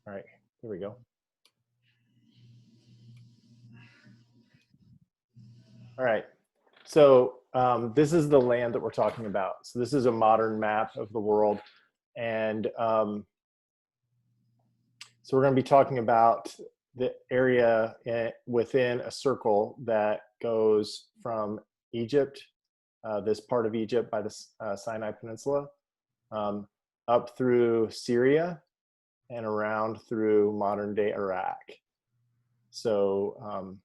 All right, here we go. All right, so this is the land that we're talking about. So this is a modern map of the world. And so we're going to be talking about the area within a circle that goes from Egypt, this part of Egypt by the Sinai Peninsula, um, up through Syria and around through modern day Iraq. So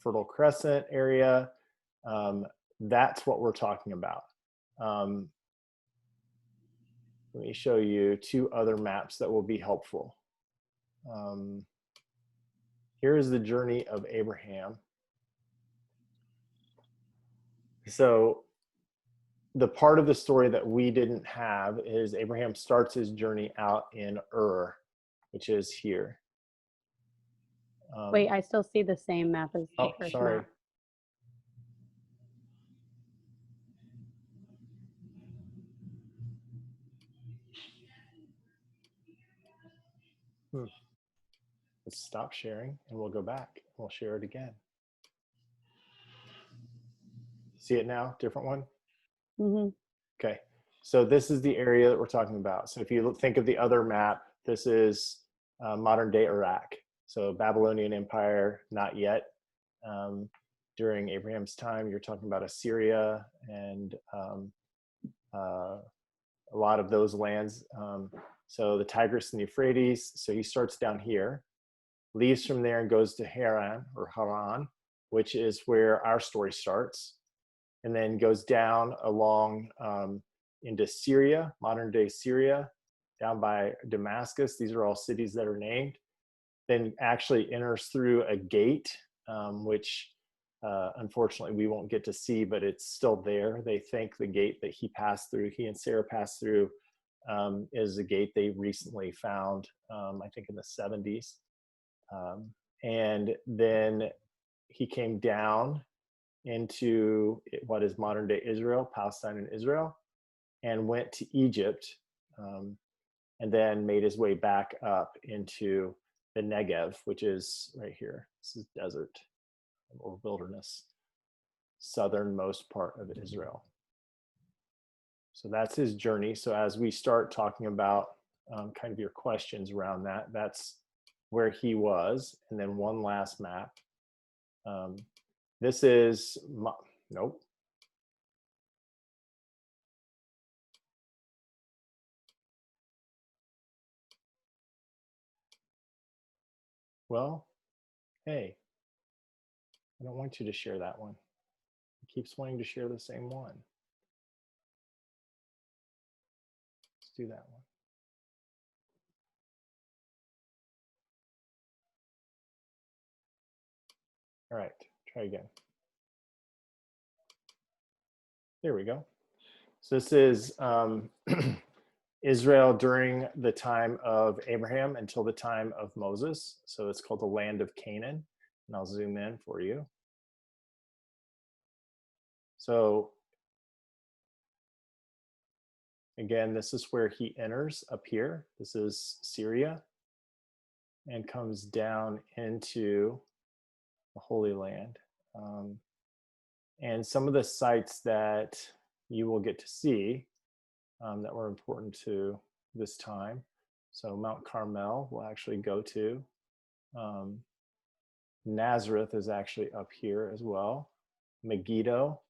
Fertile Crescent area, that's what we're talking about. Um, let me show you two other maps that will be helpful. Here is the journey of Abraham. So the part of the story that we didn't have is Abraham starts his journey out in Ur, which is here. Wait, I still see the same map as the Oh, first sorry. map. Let's stop sharing and we'll go back. We'll share it again. See it now? Different one? Mm-hmm. Okay. So this is the area that we're talking about. So if you think of the other map, this is modern day Iraq. So Babylonian Empire, not yet. During Abraham's time, you're talking about Assyria and a lot of those lands. So the Tigris and the Euphrates. So he starts down here, leaves from there and goes to Haran or Haran, which is where our story starts, and then goes down along into Syria, modern day Syria, down by Damascus. These are all cities that are named. Then actually enters through a gate, which unfortunately we won't get to see, but it's still there. They think the gate that he passed through, he and Sarah passed through, is a gate they recently found, I think in the 70s. And then he came down into what is modern day Israel, Palestine and Israel, and went to Egypt, and then made his way back up into the Negev, which is right here. This is desert or wilderness, southernmost part of Israel. So that's his journey. So as we start talking about kind of your questions around that, that's where he was. And then one last map. This is, nope. Well, hey, I don't want you to share that one. It keeps wanting to share the same one. Let's do that one. All right, try again. There we go. So this is Israel during the time of Abraham until the time of Moses. So it's called the land of Canaan. And I'll zoom in for you. So again, this is where he enters up here. This is Syria and comes down into the Holy Land. And some of the sites that you will get to see that were important to this time. So Mount Carmel will actually go to. Nazareth is actually up here as well. Megiddo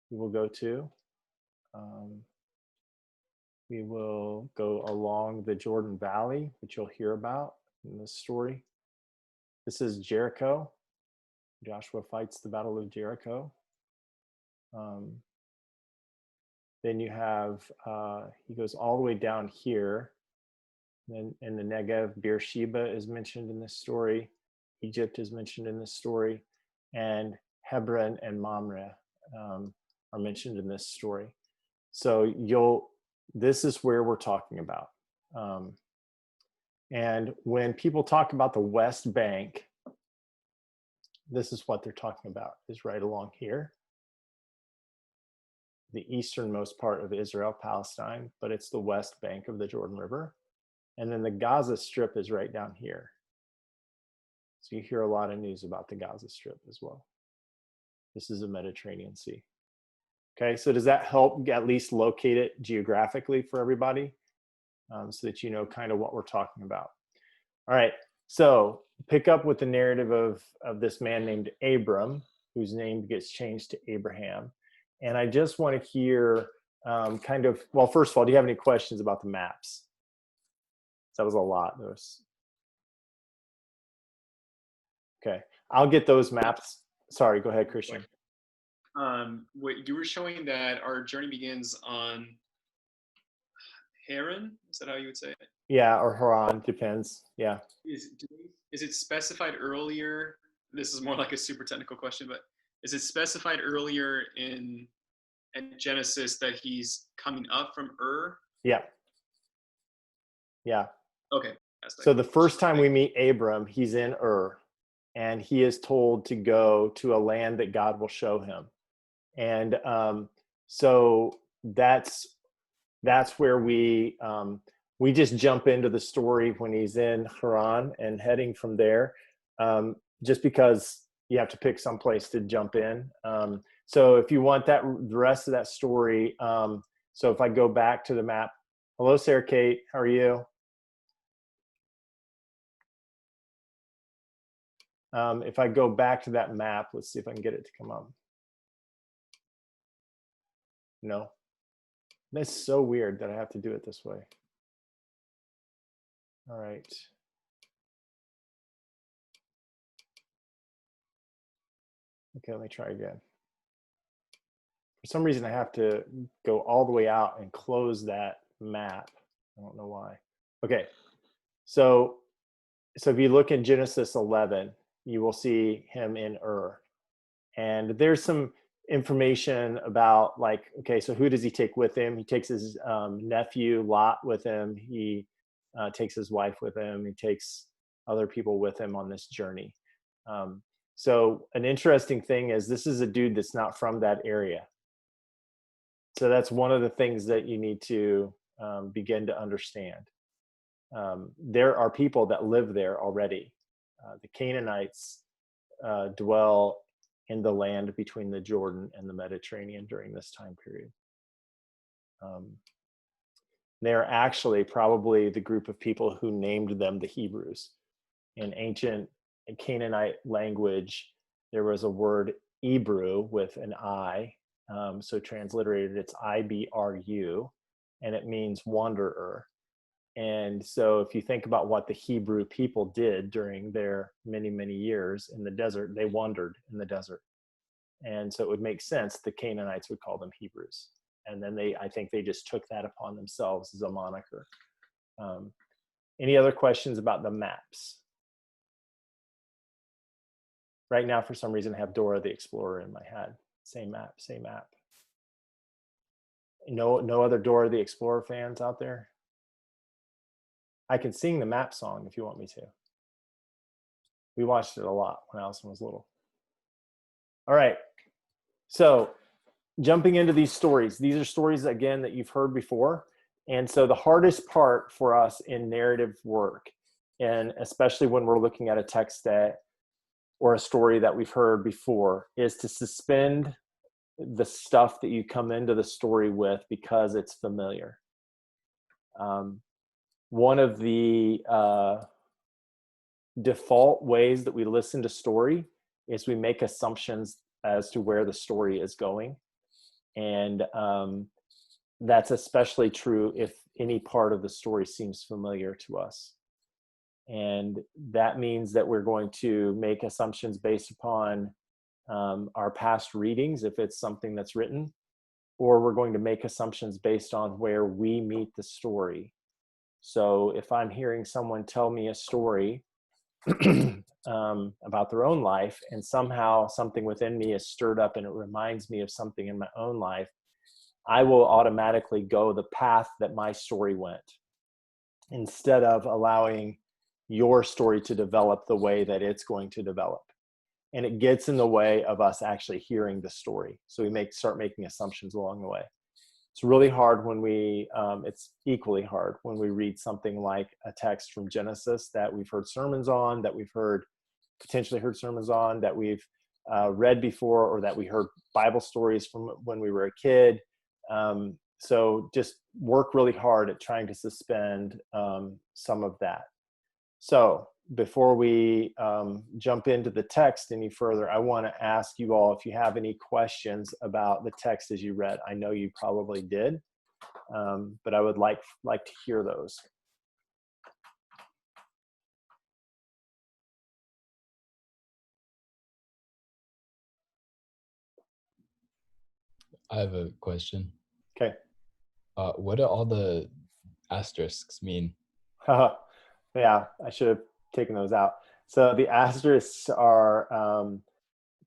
we will go to. We will go along the Jordan Valley, which you'll hear about in this story. This is Jericho. Joshua fights the Battle of Jericho. Then you have, he goes all the way down here. Then in the Negev, Beersheba is mentioned in this story. Egypt is mentioned in this story. And Hebron and Mamre are mentioned in this story. So this is where we're talking about. And when people talk about the West Bank, this is what they're talking about, is right along here. the easternmost part of Israel, Palestine, but it's the west bank of the Jordan River. And then the Gaza Strip is right down here. So you hear a lot of news about the Gaza Strip as well. This is the Mediterranean Sea. Okay, so does that help at least locate it geographically for everybody, so that you know kind of what we're talking about? All right, so pick up with the narrative of this man named Abram, whose name gets changed to Abraham. And I just want to hear kind of, well, first of all, do you have any questions about the maps? That was a lot. Okay, I'll get those maps. Sorry, go ahead, Christian. You were showing that our journey begins on Haran. Is that how you would say it? Yeah, or Haran, depends. Yeah. Is it specified earlier? This is more like a super technical question, but is it specified earlier in Genesis that he's coming up from Ur? Yeah. Yeah. Okay. So the first time we meet Abram, he's in Ur, and he is told to go to a land that God will show him. And so that's where we just jump into the story when he's in Haran and heading from there, just because you have to pick some place to jump in. So if you want the rest of that story, so if I go back to the map, hello, Sarah Kate, how are you? If I go back to that map, let's see if I can get it to come up. No, that's so weird that I have to do it this way. All right. Okay, let me try again. For some reason, I have to go all the way out and close that map. I don't know why. Okay, so if you look in Genesis 11, you will see him in Ur. And there's some information about, like, okay, so who does he take with him? He takes his nephew Lot with him. He takes his wife with him. He takes other people with him on this journey. So an interesting thing is this is a dude that's not from that area. So that's one of the things that you need to begin to understand. There are people that live there already. The Canaanites dwell in the land between the Jordan and the Mediterranean during this time period. They're actually probably the group of people who named them the Hebrews. In ancient Canaanite language, there was a word Hebrew with an I, so transliterated it's I-B-R-U, and it means wanderer. And so if you think about what the Hebrew people did during their many, many years in the desert, they wandered in the desert. And so it would make sense the Canaanites would call them Hebrews. And then I think they just took that upon themselves as a moniker. Any other questions about the maps? Right now, for some reason, I have Dora the Explorer in my head. Same map, same map. No other Dora the Explorer fans out there? I can sing the map song if you want me to. We watched it a lot when Allison was little. All right, so jumping into these stories. These are stories, again, that you've heard before. And so the hardest part for us in narrative work, and especially when we're looking at a text or a story that we've heard before, is to suspend the stuff that you come into the story with because it's familiar. One of the default ways that we listen to story is we make assumptions as to where the story is going. And that's especially true if any part of the story seems familiar to us. And that means that we're going to make assumptions based upon our past readings, if it's something that's written, or we're going to make assumptions based on where we meet the story. So if I'm hearing someone tell me a story about their own life, and somehow something within me is stirred up and it reminds me of something in my own life, I will automatically go the path that my story went, instead of allowing your story to develop the way that it's going to develop. and it gets in the way of us actually hearing the story. So we start making assumptions along the way. It's really hard when it's equally hard when we read something like a text from Genesis that we've heard sermons on, that we've potentially heard sermons on, that we've read before, or that we heard Bible stories from when we were a kid. So just work really hard at trying to suspend some of that. So before we jump into the text any further, I want to ask you all if you have any questions about the text as you read. I know you probably did, but I would like to hear those. I have a question. Okay. What do all the asterisks mean? Yeah, I should have taken those out. So the asterisks are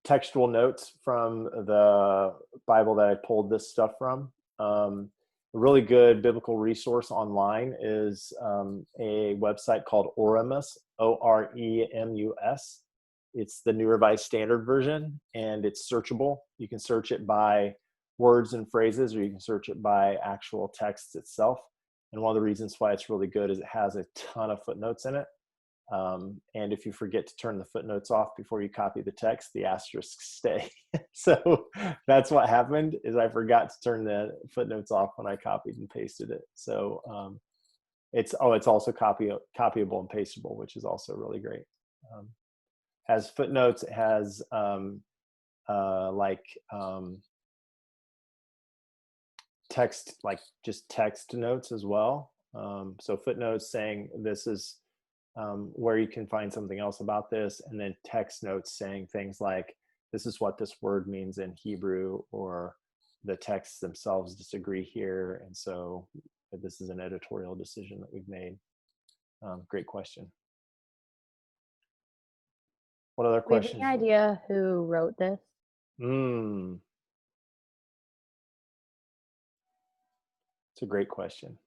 textual notes from the Bible that I pulled this stuff from. A really good biblical resource online is a website called Oremus, Oremus. It's the New Revised Standard Version, and it's searchable. You can search it by words and phrases, or you can search it by actual text itself. And one of the reasons why it's really good is it has a ton of footnotes in it. And if you forget to turn the footnotes off before you copy the text, the asterisks stay. So that's what happened, is I forgot to turn the footnotes off when I copied and pasted it. So it's also copyable and pastable, which is also really great. Has footnotes, it has text, like just text notes as well. So footnotes saying this is where you can find something else about this, and then text notes saying things like this is what this word means in Hebrew, or the texts themselves disagree here, and so this is an editorial decision that we've made. Great question. What other Do you have questions? any idea who wrote this? It's a great question.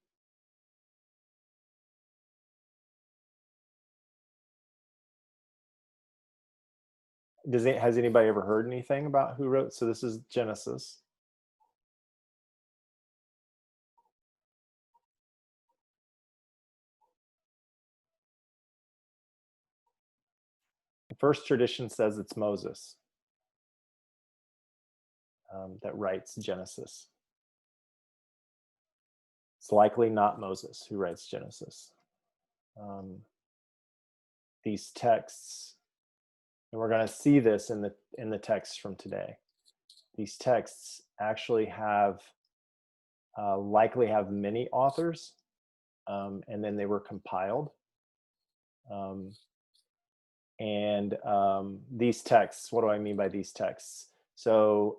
Has anybody ever heard anything about who wrote? So this is Genesis. The first tradition says it's Moses that writes Genesis. It's likely not Moses who writes Genesis. These texts, and we're going to see this in the text from today. These texts actually likely have many authors, and then they were compiled. These texts, what do I mean by these texts? So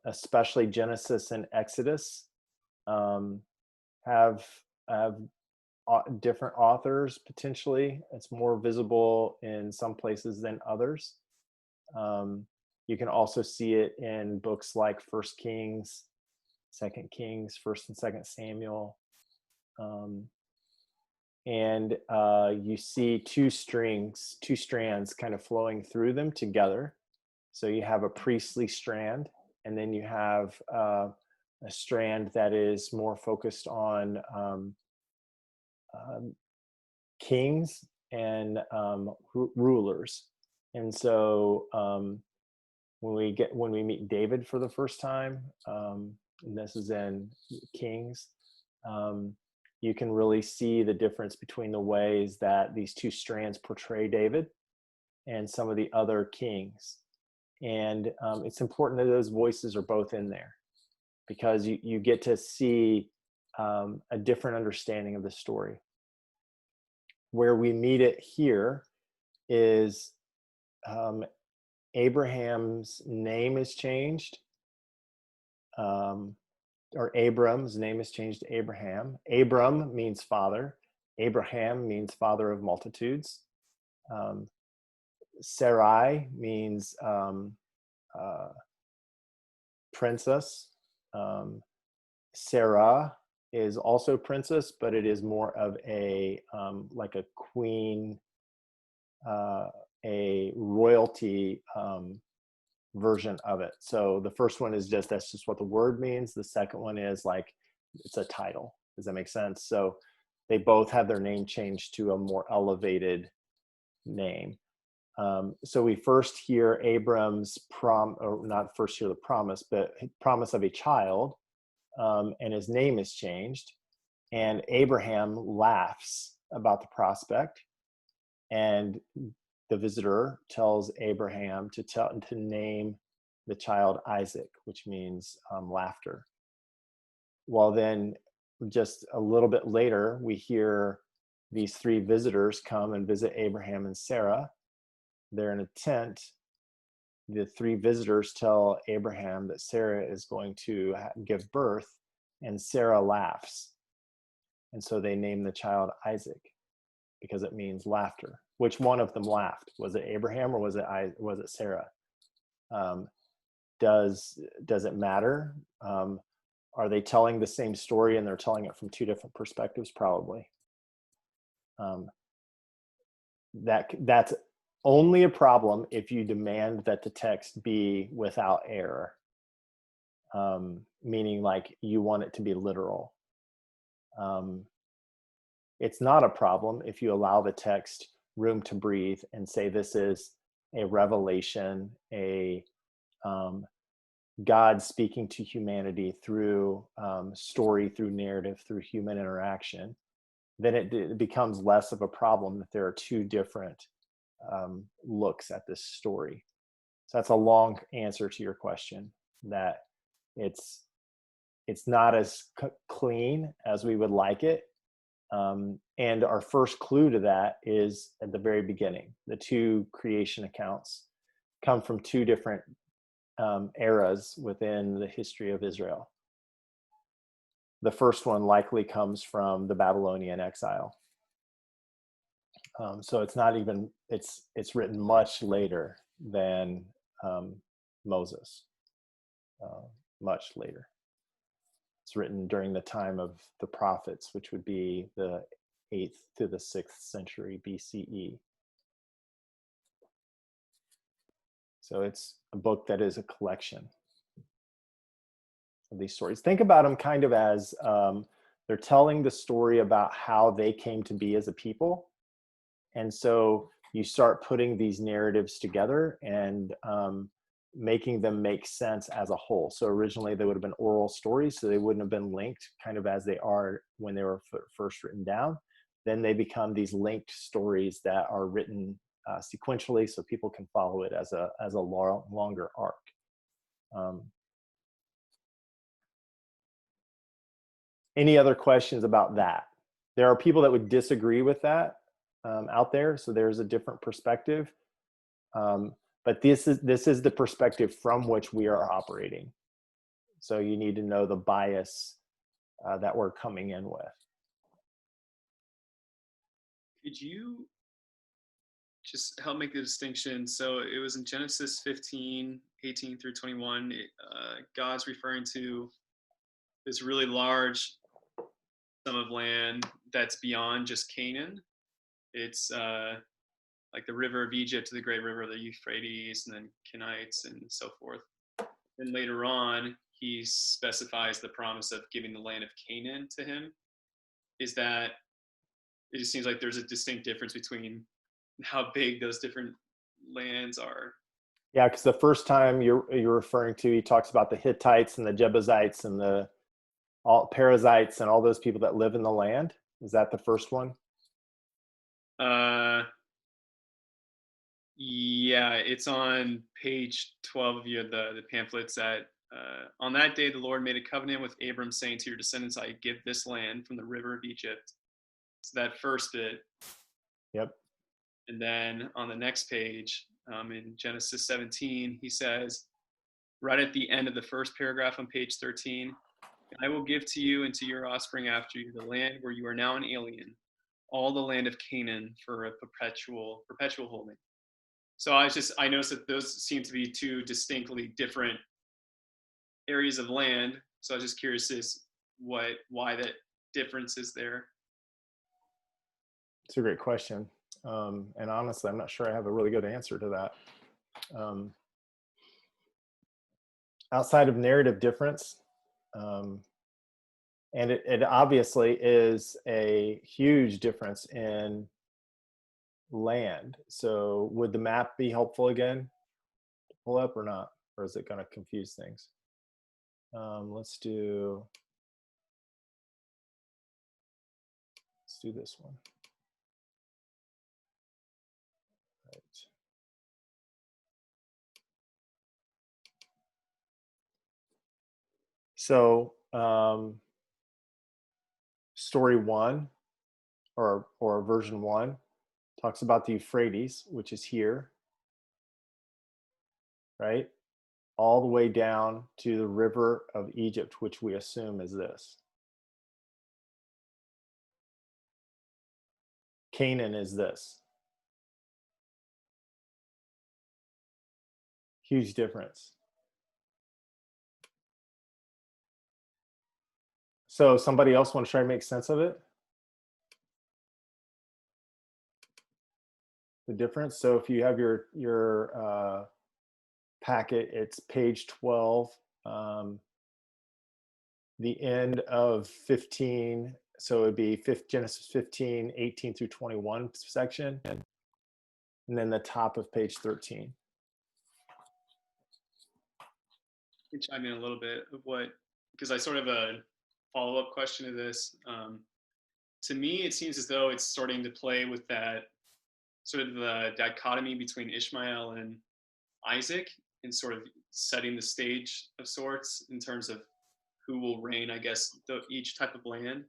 especially Genesis and Exodus have different authors potentially. It's more visible in some places than others. You can also see it in books like First Kings, Second Kings, First and Second Samuel. You see two strands kind of flowing through them together. So you have a priestly strand, and then you have a strand that is more focused on kings and rulers. And so when we meet David for the first time, and this is in Kings, you can really see the difference between the ways that these two strands portray David and some of the other kings. And it's important that those voices are both in there, because you get to see a different understanding of the story. Where we meet it here is Abraham's name is changed, or Abram's name is changed to Abraham. Abram means father. Abraham means father of multitudes. Sarai means princess. Sarah is also princess, but it is more of a like a queen a royalty version of it. So the first one is just, that's just what the word means. The second one is like, it's a title. Does that make sense? So they both have their name changed to a more elevated name. So we first hear Abram's or not first hear the promise, but promise of a child, and his name is changed. And Abraham laughs about the prospect, and the visitor tells Abraham to name the child Isaac, which means laughter. Well, then just a little bit later, we hear these three visitors come and visit Abraham and Sarah. They're in a tent. The three visitors tell Abraham that Sarah is going to give birth, and Sarah laughs. And so they name the child Isaac because it means laughter. Which one of them laughed? Was it Abraham or was it Sarah? Does it matter? Are they telling the same story and they're telling it from two different perspectives? Probably. That's only a problem if you demand that the text be without error, meaning like you want it to be literal. It's not a problem if you allow the text room to breathe and say this is a revelation, a God speaking to humanity through story, through narrative, through human interaction. Then it becomes less of a problem that there are two different looks at this story. So that's a long answer to your question, that it's not as clean as we would like it. And our first clue to that is at the very beginning. The two creation accounts come from two different eras within the history of Israel. The first one likely comes from the Babylonian exile. So it's not even, it's written much later than Moses, much later. It's written during the time of the prophets, which would be the 8th to the 6th century BCE. So it's a book that is a collection of these stories. Think about them kind of as they're telling the story about how they came to be as a people. And so you start putting these narratives together and making them make sense as a whole. So originally they would have been oral stories, so they wouldn't have been linked kind of as they are when they were first written down. Then they become these linked stories that are written sequentially, so people can follow it as a longer arc. Any other questions about that? There are people that would disagree with that out there, so there's a different perspective. But this is the perspective from which we are operating. So you need to know the bias that we're coming in with. Could you just help make the distinction? So it was in Genesis 15, 18 through 21. God's referring to this really large sum of land that's beyond just Canaan. It's like the river of Egypt to the great river of the Euphrates, and then Kenites and so forth. And later on, he specifies the promise of giving the land of Canaan to him. Is that, it just seems like there's a distinct difference between how big those different lands are. Yeah, because the first time you're referring to, he talks about the Hittites and the Jebusites and the Perizzites and all those people that live in the land. Is that the first one? Yeah, it's on page 12 of the pamphlets. That on that day the Lord made a covenant with Abram, saying, to your descendants I give this land from the river of Egypt. So that first bit. Yep. And then on the next page, in Genesis 17, he says, right at the end of the first paragraph on page 13, I will give to you and to your offspring after you the land where you are now an alien, all the land of Canaan for a perpetual holding. So I noticed that those seem to be two distinctly different areas of land. So I was just curious why that difference is there. It's a great question. And honestly, I'm not sure I have a really good answer to that. Outside of narrative difference, and it obviously is a huge difference in land. So would the map be helpful again to pull up or not? Or is it going to confuse things? Let's do this one. Right. So story 1 or version 1 talks about the Euphrates, which is here, right? All the way down to the river of Egypt, which we assume is this. Canaan is this. Huge difference. So somebody else want to try to make sense of it? The difference. So if you have your packet, it's page 12, the end of 15. So it'd be Genesis 15, 18 through 21 section, and then the top of page 13. Can chime in a little bit of what, because I sort of a follow-up question to this. To me, it seems as though it's starting to play with that sort of the dichotomy between Ishmael and Isaac, and sort of setting the stage of sorts in terms of who will reign, I guess, each type of land.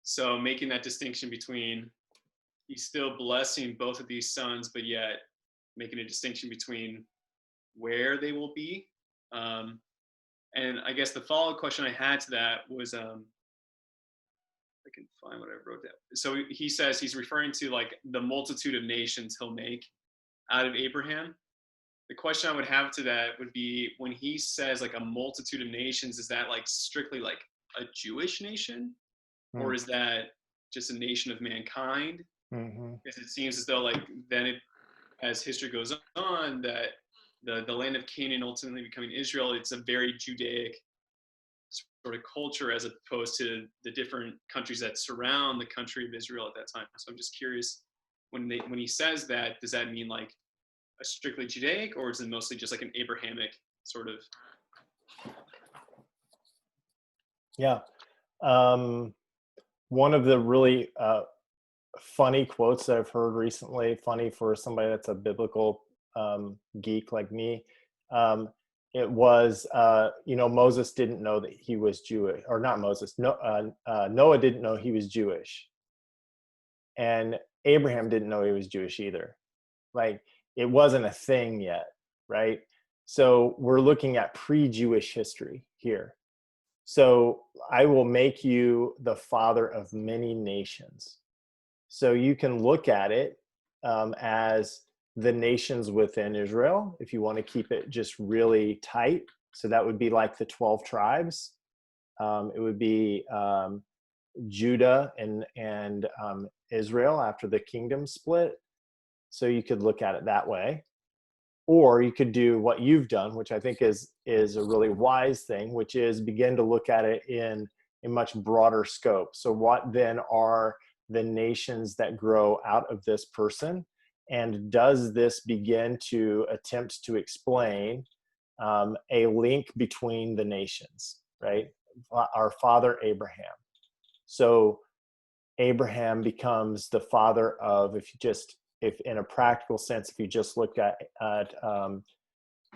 So making that distinction between, he's still blessing both of these sons, but yet making a distinction between where they will be. And I guess the follow-up question I had to that was, I can find what I wrote down. So he says he's referring to like the multitude of nations he'll make out of Abraham. The question I would have to that would be, when he says like a multitude of nations, is that like strictly like a Jewish nation, or is that just a nation of mankind? Because it seems as though like then as history goes on, that the land of Canaan ultimately becoming Israel, it's a very Judaic sort of culture as opposed to the different countries that surround the country of Israel at that time. So I'm just curious, when he says that, does that mean like a strictly Judaic, or is it mostly just like an Abrahamic sort of? Yeah. One of the really funny quotes that I've heard recently, funny for somebody that's a biblical geek like me, it was, Moses didn't know that he was Jewish, or not Moses, Noah didn't know he was Jewish. And Abraham didn't know he was Jewish either. Like, it wasn't a thing yet, right? So we're looking at pre-Jewish history here. So I will make you the father of many nations. So you can look at it as the nations within Israel, if you want to keep it just really tight. So that would be like the 12 tribes. It would be Judah and Israel after the kingdom split. So you could look at it that way. Or you could do what you've done, which I think is a really wise thing, which is begin to look at it in a much broader scope. So what then are the nations that grow out of this person? And does this begin to attempt to explain a link between the nations, right? Our father Abraham. So Abraham becomes the father of, if in a practical sense, if you just look at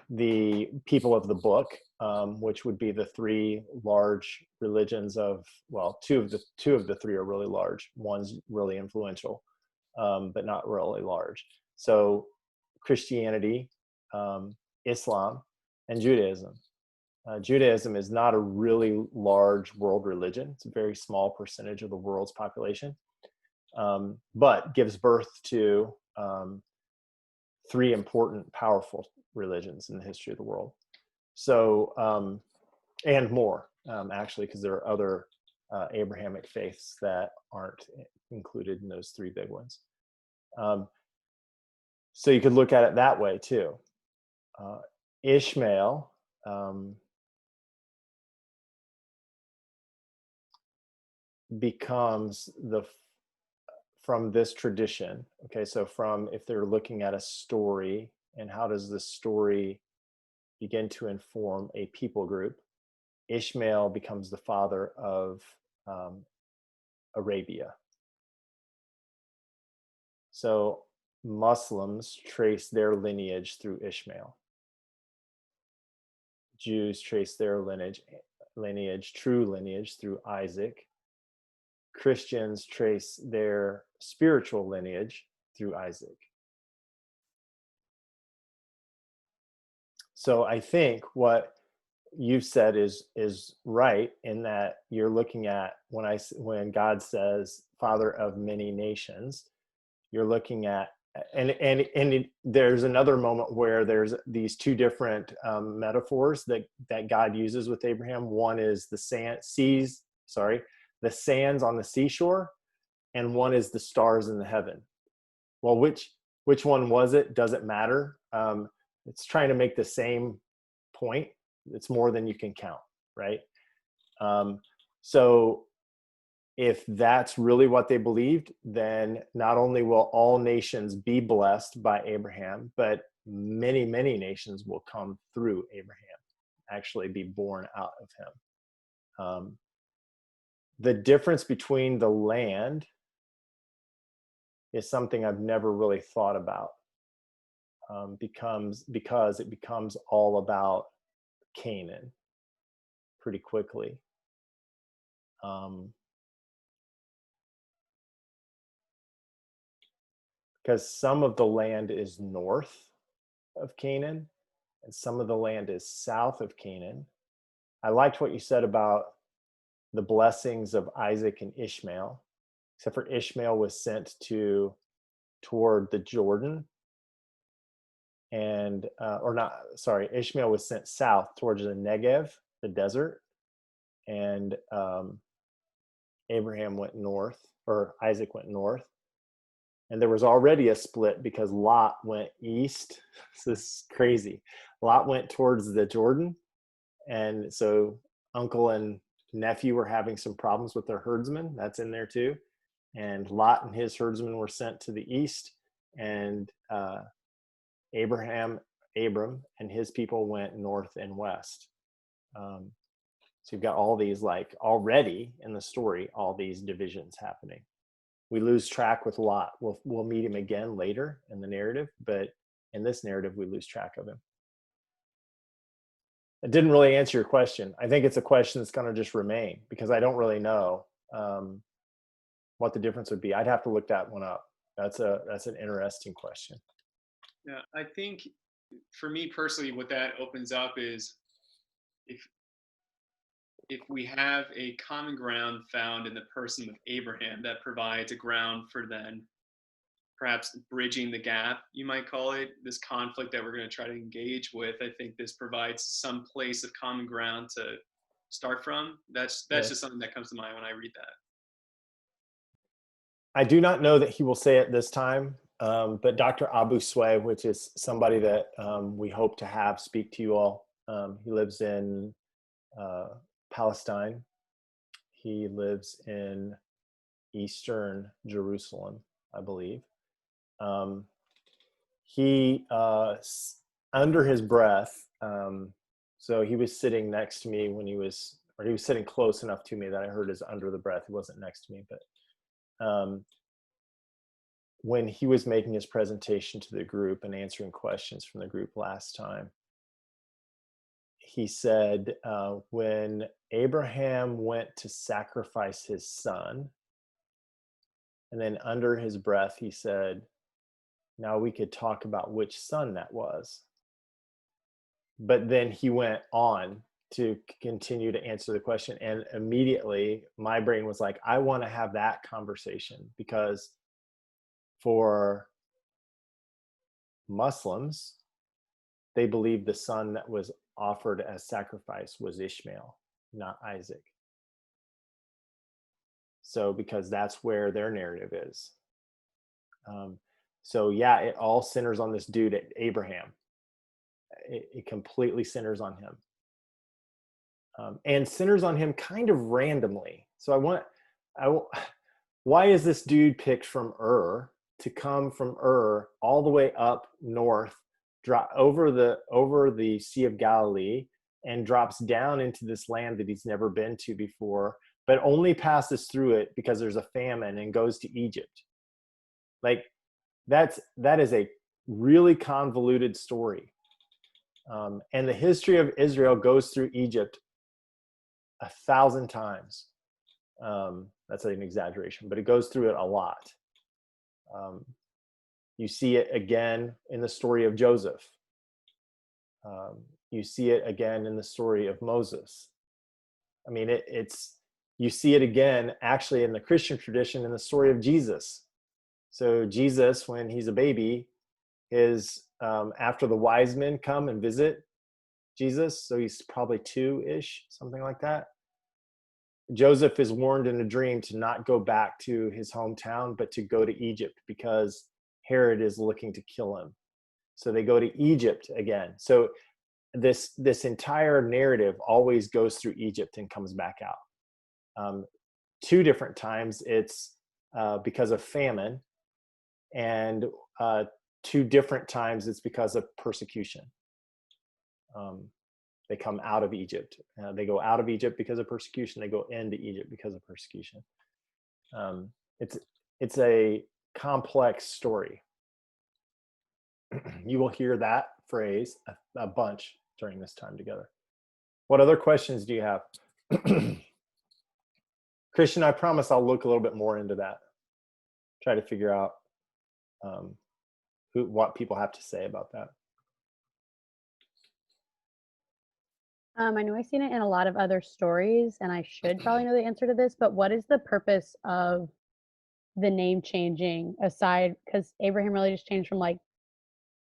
the people of the book, which would be the three large religions of, well, two of the three are really large. One's really influential, but not really large. So Christianity, Islam, and Judaism. Judaism is not a really large world religion. It's a very small percentage of the world's population, but gives birth to three important, powerful religions in the history of the world. So, and more, actually, because there are other Abrahamic faiths that aren't included in those three big ones. So you could look at it that way too. Ishmael becomes from this tradition. Okay, so from, if they're looking at a story and how does the story begin to inform a people group, Ishmael becomes the father of Arabia. So Muslims trace their lineage through Ishmael. Jews trace their true lineage through Isaac. Christians trace their spiritual lineage through Isaac. So I think what you've said is right, in that you're looking at when God says father of many nations, you're looking at, and there's another moment where there's these two different metaphors that God uses with Abraham. One is the sands on the seashore, and one is the stars in the heaven. Well, which one was it? Doesn't matter. It's trying to make the same point. It's more than you can count, right? So if that's really what they believed, then not only will all nations be blessed by Abraham, but many, many nations will come through Abraham, actually be born out of him. The difference between the land is something I've never really thought about, because it becomes all about Canaan pretty quickly. Because some of the land is north of Canaan and some of the land is south of Canaan. I liked what you said about the blessings of Isaac and Ishmael, except for Ishmael was sent toward the Jordan, and Ishmael was sent south towards the Negev, the desert, and Abraham went north, or Isaac went north. And there was already a split because Lot went east. This is crazy. Lot went towards the Jordan, and so uncle and nephew were having some problems with their herdsmen. That's in there too. And Lot and his herdsmen were sent to the east, and Abram and his people went north and west. So you've got all these, like, already in the story, all these divisions happening. We lose track with Lot. We'll meet him again later in the narrative, but in this narrative, we lose track of him. It didn't really answer your question. I think it's a question that's going to just remain, because I don't really know what the difference would be. I'd have to look that one up. That's an interesting question. Yeah, I think for me personally, what that opens up is if we have a common ground found in the person of Abraham, that provides a ground for then perhaps bridging the gap, you might call it, this conflict that we're going to try to engage with. I think this provides some place of common ground to start from. That's just something that comes to mind when I read that. I do not know that he will say it this time, but Dr. Abu Sway, which is somebody that we hope to have speak to you all, he lives in Palestine. He lives in Eastern Jerusalem, I believe. He, under his breath, so he was sitting next to me when he was sitting close enough to me that I heard his under the breath. He wasn't next to me, but when he was making his presentation to the group and answering questions from the group last time, he said, when Abraham went to sacrifice his son, and then under his breath, he said, now we could talk about which son that was. But then he went on to continue to answer the question. And immediately my brain was like, I want to have that conversation, because for Muslims, they believe the son that was offered as sacrifice was Ishmael, not Isaac. So because that's where their narrative is. So yeah, it all centers on this dude, Abraham. It completely centers on him, and centers on him kind of randomly. So why is this dude picked from to come from all the way up north, drop over the Sea of Galilee, and drops down into this land that he's never been to before, but only passes through it because there's a famine, and goes to Egypt? Like, that is a really convoluted story. And the history of Israel goes through Egypt 1,000 times. That's an exaggeration, but it goes through it a lot. You see it again in the story of Joseph. You see it again in the story of Moses. I mean, you see it again actually in the Christian tradition in the story of Jesus. So Jesus, when he's a baby, is after the wise men come and visit Jesus, so he's probably 2-ish, something like that. Joseph is warned in a dream to not go back to his hometown, but to go to Egypt because Herod is looking to kill him. So they go to Egypt again. So this entire narrative always goes through Egypt and comes back out. 2 different times it's because of famine, and 2 different times it's because of persecution. They come out of Egypt. They go out of Egypt because of persecution. They go into Egypt because of persecution. It's a complex story. You will hear that phrase a bunch during this time together. What other questions do you have? Christian, I promise I'll look a little bit more into that. Try to figure out what people have to say about that. I know I've seen it in a lot of other stories, and I should probably know the answer to this, but what is the purpose of the name changing, aside, because Abraham really just changed from like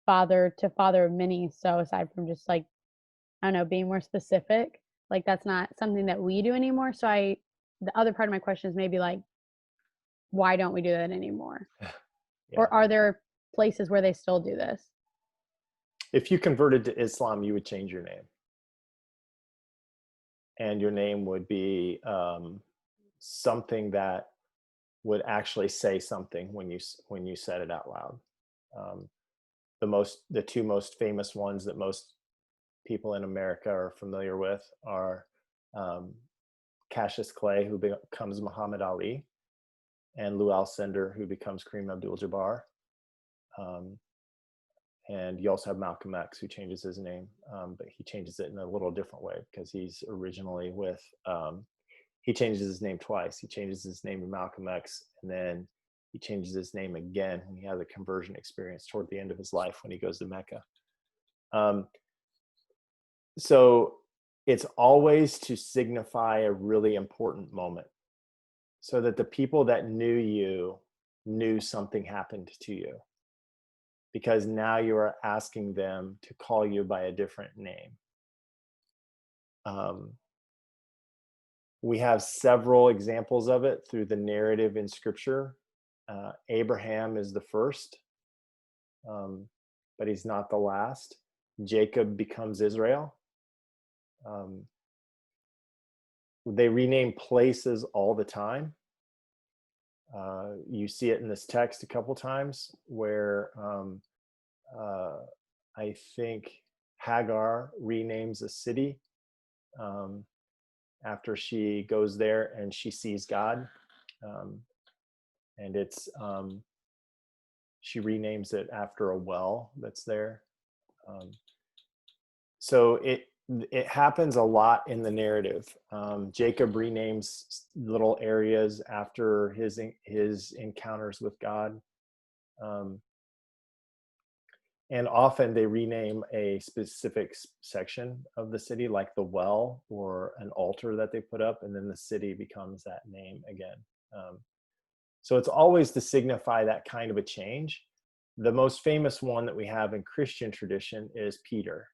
father to father of many. So aside from just like, I don't know, being more specific, like that's not something that we do anymore. So the other part of my question is maybe like, why don't we do that anymore? Yeah. Or are there places where they still do this? If you converted to Islam, you would change your name. And your name would be something that would actually say something when you said it out loud. The 2 most famous ones that most people in America are familiar with are Cassius Clay, who becomes Muhammad Ali, and Lou Alcindor, who becomes Kareem Abdul-Jabbar. And you also have Malcolm X, who changes his name, but he changes it in a little different way because he's originally with, he changes his name twice. He changes his name to Malcolm X, and then he changes his name again when he has a conversion experience toward the end of his life when he goes to Mecca. So it's always to signify a really important moment, so that the people that knew you knew something happened to you, because now you are asking them to call you by a different name. We have several examples of it through the narrative in Scripture. Abraham is the first, but he's not the last. Jacob becomes Israel. They rename places all the time. You see it in this text a couple times where I think Hagar renames a city after she goes there and she sees God, and it's she renames it after a well that's there. So it happens a lot in the narrative. Jacob renames little areas after his encounters with God. And often they rename a specific section of the city, like the well or an altar that they put up, and then the city becomes that name again. So it's always to signify that kind of a change. The most famous one that we have in Christian tradition is Peter.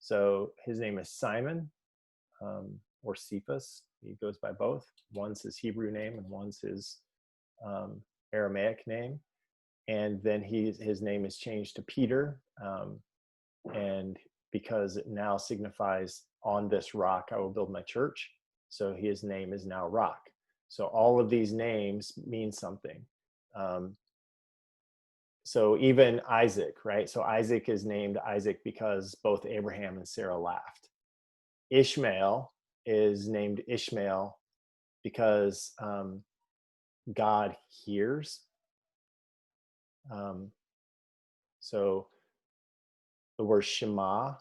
So his name is Simon, or Cephas. He goes by both. One's his Hebrew name and one's his Aramaic name. and then his name is changed to Peter, and because it now signifies on this rock I will build my church, so his name is now Rock. So all of these names mean something. So even Isaac, right? So Isaac is named Isaac because both Abraham and Sarah laughed. Ishmael is named Ishmael because God hears. So the word Shema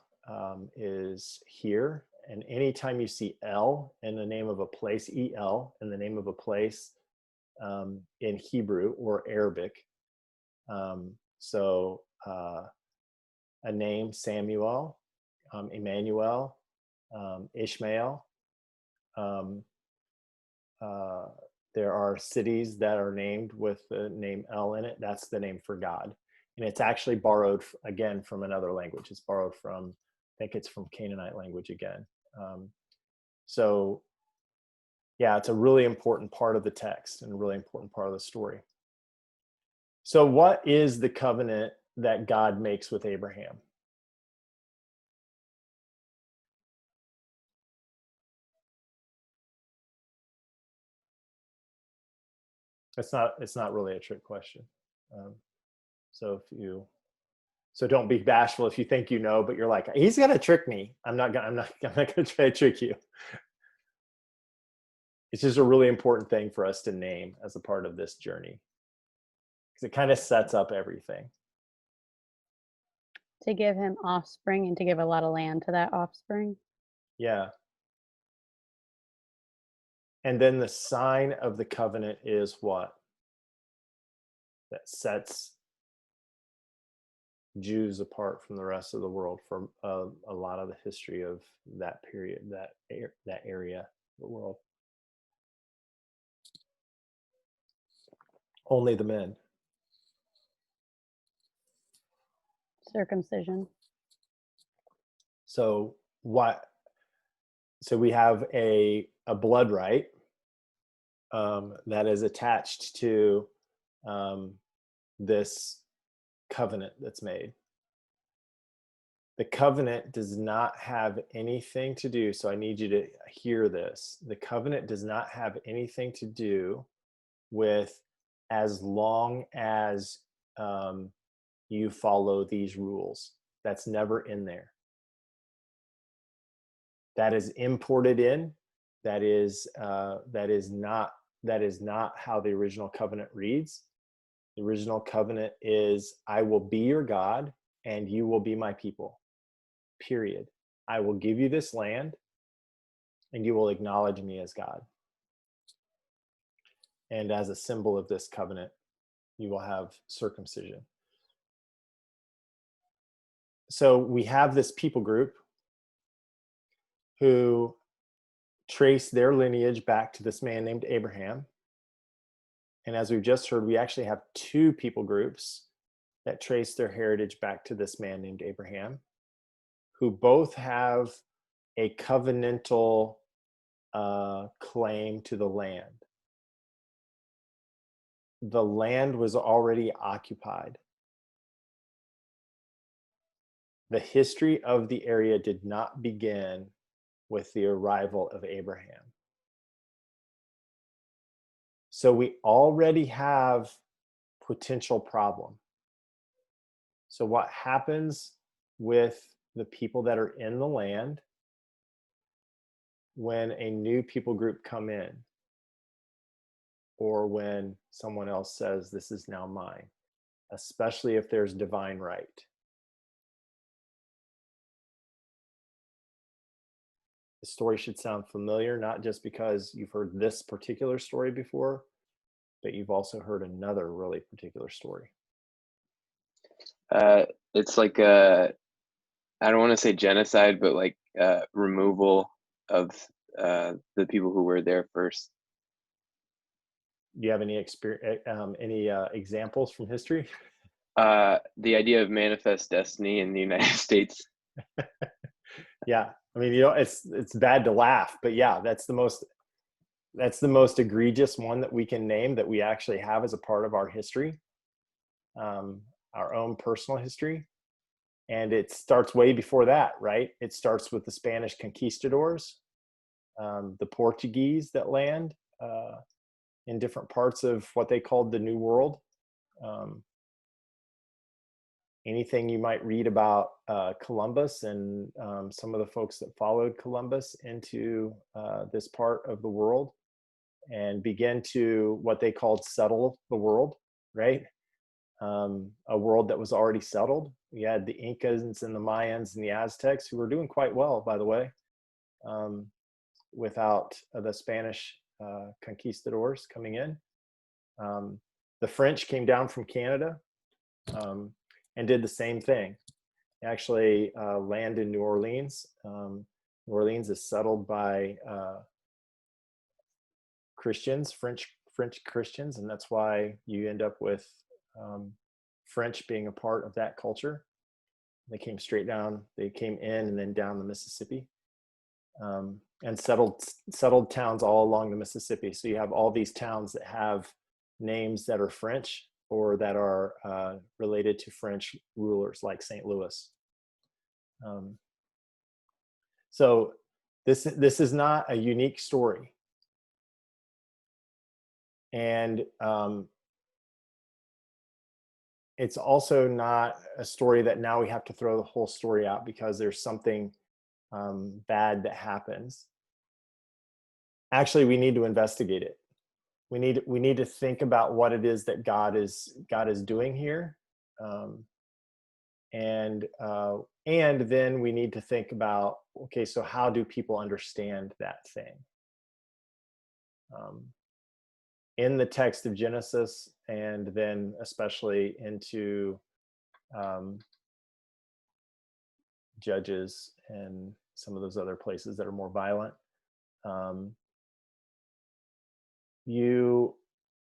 is hear. And anytime you see El in the name of a place, El in the name of a place in Hebrew or Arabic, so a name, Samuel, Emmanuel, Ishmael. There are cities that are named with the name El in it. That's the name for God. And it's actually borrowed, again, from another language. It's borrowed from, I think it's from Canaanite language again. So, yeah, it's a really important part of the text and a really important part of the story. So what is the covenant that God makes with Abraham? It's not really a trick question. So don't be bashful if you think you know, but you're like, he's gonna trick me. I'm not gonna try to trick you. It's just a really important thing for us to name as a part of this journey, because it kind of sets up everything. To give him offspring and to give a lot of land to that offspring. Yeah. And then the sign of the covenant is what? That sets Jews apart from the rest of the world for a lot of the history of that period, that area of the world. Only the men. Circumcision. So what? So we have a blood right that is attached to this covenant that's made. The covenant does not have anything to do, so I need you to hear this. The covenant does not have anything to do with as long as you follow these rules. That's never in there. That is imported in. That is not how the original covenant reads. The original covenant is, I will be your God and you will be my people. Period. I will give you this land and you will acknowledge me as God. And as a symbol of this covenant, you will have circumcision. So we have this people group who trace their lineage back to this man named Abraham. And as we've just heard, we actually have two people groups that trace their heritage back to this man named Abraham, who both have a covenantal claim to the land. The land was already occupied. The history of the area did not begin with the arrival of Abraham. So we already have potential problem. So what happens with the people that are in the land when a new people group come in, or when someone else says, this is now mine, especially if there's divine right? The story should sound familiar, not just because you've heard this particular story before, but you've also heard another really particular story. It's like I don't want to say genocide, but like removal of the people who were there first. Do you have any examples from history? The idea of manifest destiny in the United States. Yeah, I mean, it's bad to laugh, but yeah, that's the most egregious one that we can name that we actually have as a part of our history. our own personal history. And it starts way before that, right? It starts with the Spanish conquistadors, the Portuguese that land in different parts of what they called the New World. Anything you might read about Columbus and some of the folks that followed Columbus into this part of the world and begin to what they called settle the world, right? A world that was already settled. We had the Incas and the Mayans and the Aztecs, who were doing quite well, by the way, without the Spanish conquistadors coming in. The French came down from Canada and did the same thing. They actually land in New Orleans. New Orleans is settled by Christians, French Christians, and that's why you end up with French being a part of that culture. They came straight down, they came in and then down the Mississippi, and settled towns all along the Mississippi. So you have all these towns that have names that are French or that are related to French rulers, like St. Louis. So this is not a unique story. And it's also not a story that now we have to throw the whole story out because there's something bad that happens. Actually, we need to investigate it. We need to think about what it is that God is doing here, and then we need to think about, okay, so how do people understand that thing? In the text of Genesis, and then especially into Judges and some of those other places that are more violent, you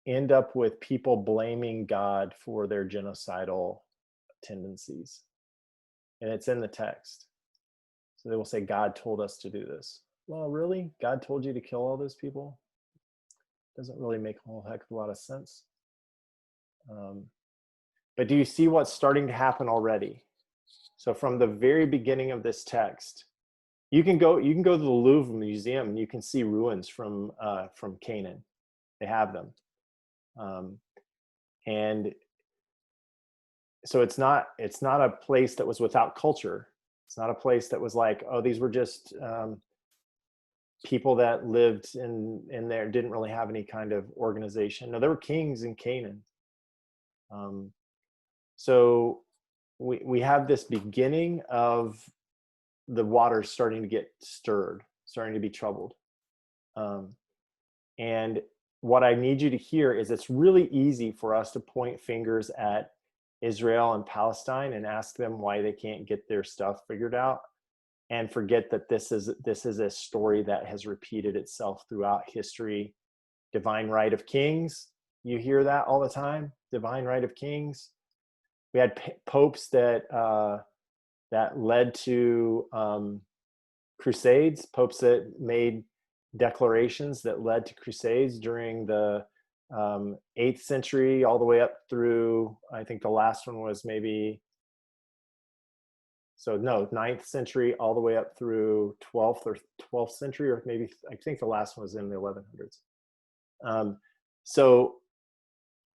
end up with people blaming God for their genocidal tendencies. And it's in the text. So they will say, God told us to do this. Well, really? God told you to kill all those people? Doesn't really make a whole heck of a lot of sense. But do you see what's starting to happen already? So from the very beginning of this text, you can go to the Louvre Museum and you can see ruins from Canaan. They have them. And so it's not a place that was without culture. It's not a place that was like, oh, these were just people that lived in there, didn't really have any kind of organization. No, there were kings in Canaan. So we have this beginning of the waters starting to get stirred, starting to be troubled. And what I need you to hear is it's really easy for us to point fingers at Israel and Palestine and ask them why they can't get their stuff figured out, and forget that this is a story that has repeated itself throughout history. Divine right of kings, you hear that all the time. Divine right of kings. We had popes that led to crusades. Popes that made declarations that led to crusades during the 8th century all the way up through, I think the last one was maybe, 9th century all the way up through 12th century, or maybe, I think the last one was in the 1100s. So,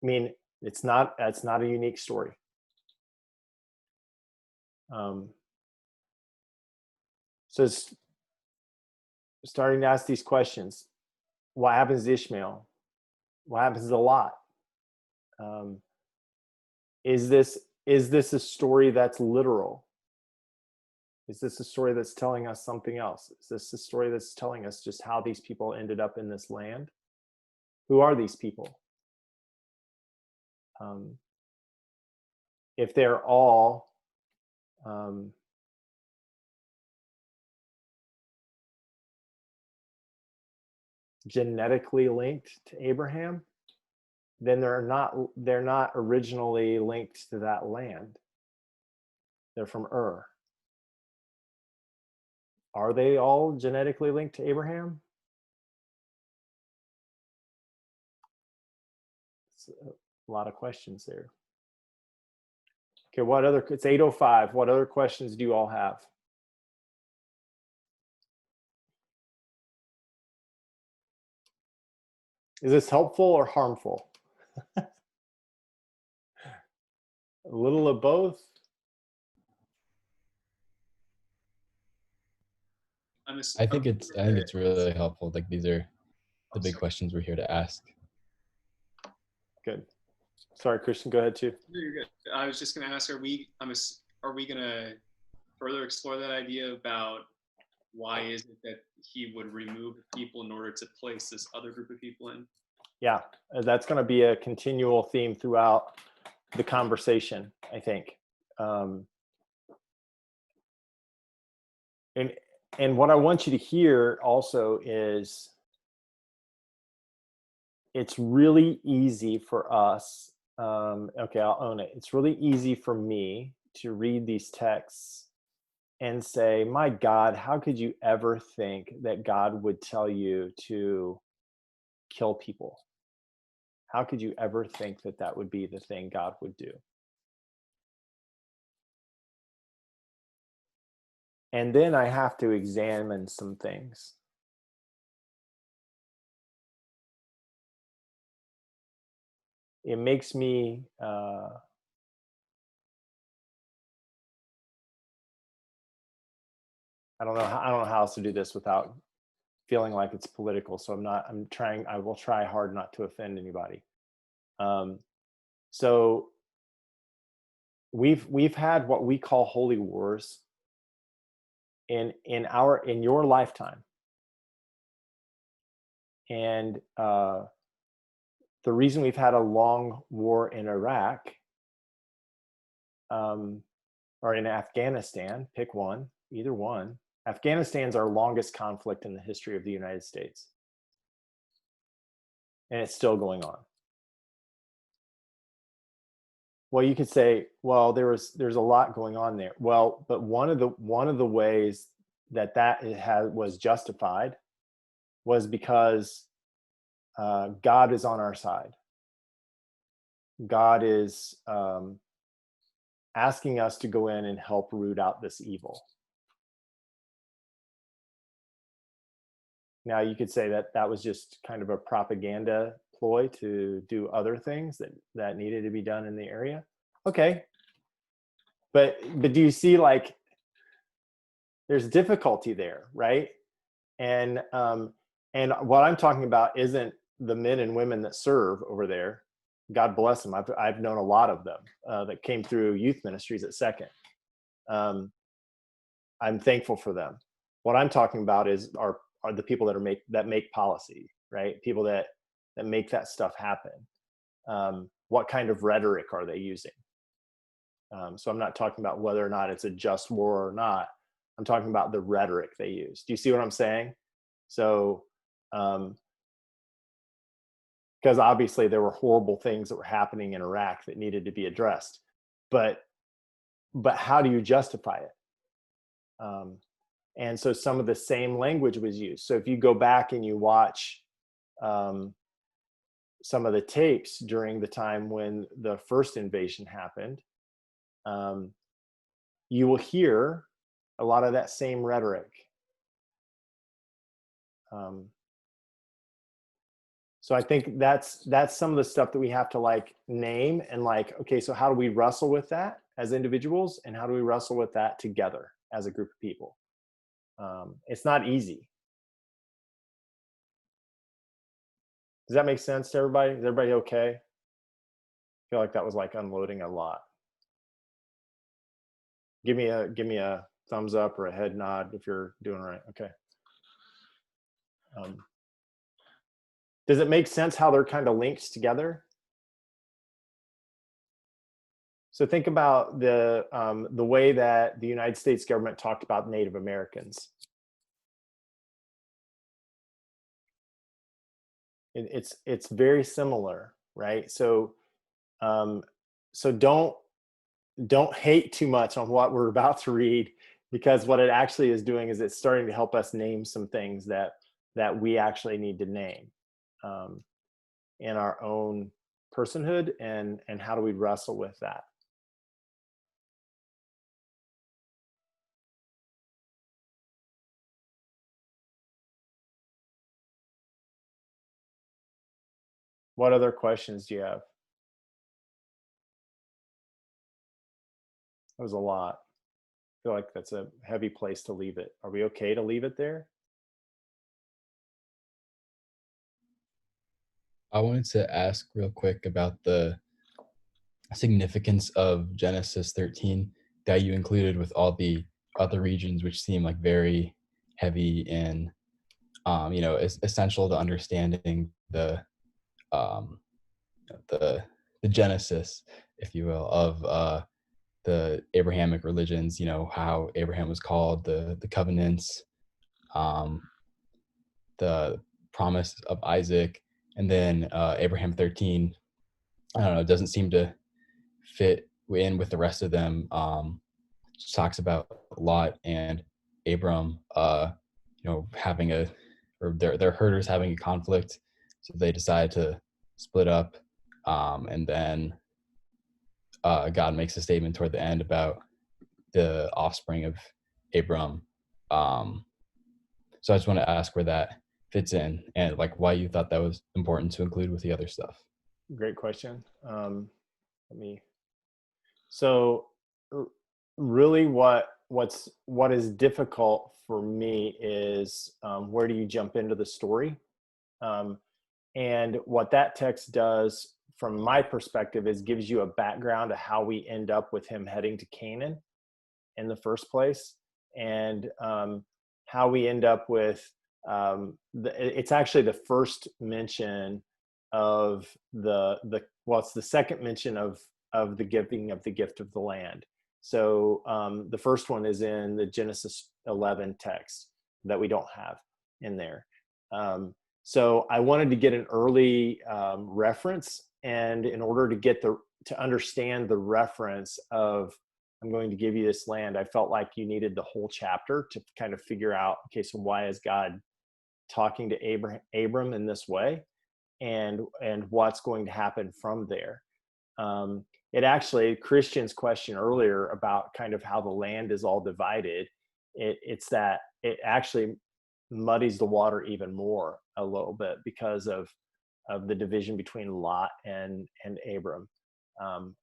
I mean, that's not a unique story. So it's starting to ask these questions. What happens to Ishmael? What happens to Lot? Is this a story that's literal? Is this a story that's telling us something else? Is this a story that's telling us just how these people ended up in this land? Who are these people? If they're all genetically linked to Abraham, then they're not originally linked to that land. They're from Ur. Are they all genetically linked to Abraham? It's a lot of questions there. Okay, what other, it's 8:05. What other questions do you all have? Is this helpful or harmful? A little of both. I think it's really helpful. Like these are the I'm big sorry. questions we're here to ask. Good. Sorry, Christian, go ahead too. No, you're good. I was just going to ask, are we going to further explore that idea about why is it that he would remove people in order to place this other group of people in? Yeah, that's going to be a continual theme throughout the conversation, I think. And what I want you to hear also is it's really easy for us. Okay, I'll own it. It's really easy for me to read these texts and say, my God, how could you ever think that God would tell you to kill people? How could you ever think that that would be the thing God would do? And then I have to examine some things. It makes me I don't know how else to do this without feeling like it's political. So I will try hard not to offend anybody. So we've had what we call holy wars in your lifetime. And the reason we've had a long war in Iraq or in Afghanistan, pick one, either one. Afghanistan's our longest conflict in the history of the United States. And it's still going on. Well, you could say, well, there's a lot going on there. Well, but one of the ways that was justified was because God is on our side. God is asking us to go in and help root out this evil. Now, you could say that was just kind of a propaganda ploy to do other things that needed to be done in the area. Okay. But do you see, like, there's difficulty there, right? And what I'm talking about isn't the men and women that serve over there. God bless them. I've known a lot of them that came through youth ministries at Second. I'm thankful for them. What I'm talking about are the people that make policy, right? People that make that stuff happen. What kind of rhetoric are they using? So I'm not talking about whether or not it's a just war or not. I'm talking about the rhetoric they use. Do you see what I'm saying? So, because obviously there were horrible things that were happening in Iraq that needed to be addressed, but how do you justify it? And so some of the same language was used. So if you go back and you watch some of the tapes during the time when the first invasion happened, you will hear a lot of that same rhetoric. So I think that's some of the stuff that we have to, like, name and, like, okay, so how do we wrestle with that as individuals, and how do we wrestle with that together as a group of people? It's not easy. Does that make sense to everybody? Is everybody okay? I feel like that was like unloading a lot. Give me a thumbs up or a head nod if you're doing right. Okay. Does it make sense how they're kind of linked together? So think about the way that the United States government talked about Native Americans. It's very similar, right? So so don't hate too much on what we're about to read, because what it actually is doing is it's starting to help us name some things that we actually need to name in our own personhood, and how do we wrestle with that. What other questions do you have? That was a lot. I feel like that's a heavy place to leave it. Are we okay to leave it there? I wanted to ask real quick about the significance of Genesis 13 that you included with all the other regions, which seem like very heavy in, is essential to understanding um, the the genesis, if you will, of the Abrahamic religions. You know how Abraham was called, the covenants, um, the promise of Isaac, and then Abraham 13. I don't know. It doesn't seem to fit in with the rest of them. Just talks about Lot and Abram, having their herders having a conflict, so they decide to split up, and then God makes a statement toward the end about the offspring of Abram. Um, so I just want to ask where that fits in and like why you thought that was important to include with the other stuff. Great question. Let me. So, really, what is difficult for me is where do you jump into the story? Um, and what that text does, from my perspective, is gives you a background of how we end up with him heading to Canaan in the first place, and how we end up with it's actually the first mention of it's the second mention of the giving of the gift of the land. So the first one is in the Genesis 11 text that we don't have in there. So I wanted to get an early reference, and in order to understand the reference of I'm going to give you this land, I felt like you needed the whole chapter to kind of figure out, okay, so why is God talking to Abram in this way, and what's going to happen from there. It actually, Christian's question earlier about kind of how the land is all divided, it's that it actually muddies the water even more a little bit because of the division between Lot and Abram.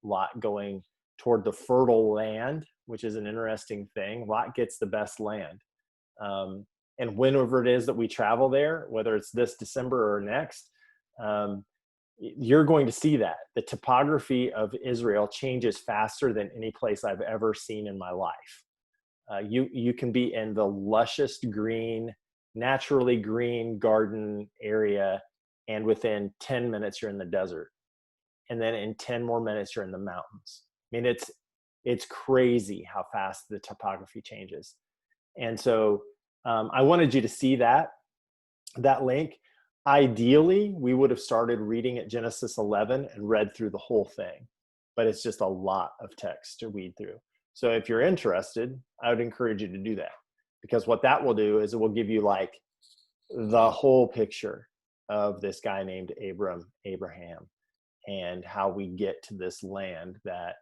Lot going toward the fertile land, which is an interesting thing. Lot gets the best land. And whenever it is that we travel there, whether it's this December or next, you're going to see that the topography of Israel changes faster than any place I've ever seen in my life. You can be in the lushest green, naturally green garden area, and within 10 minutes you're in the desert, and then in 10 more minutes you're in the mountains. I mean, it's crazy how fast the topography changes. And so I wanted you to see that link. Ideally, we would have started reading at Genesis 11 and read through the whole thing, but it's just a lot of text to read through. So if you're interested, I would encourage you to do that, because what that will do is it will give you like the whole picture of this guy named Abraham, and how we get to this land that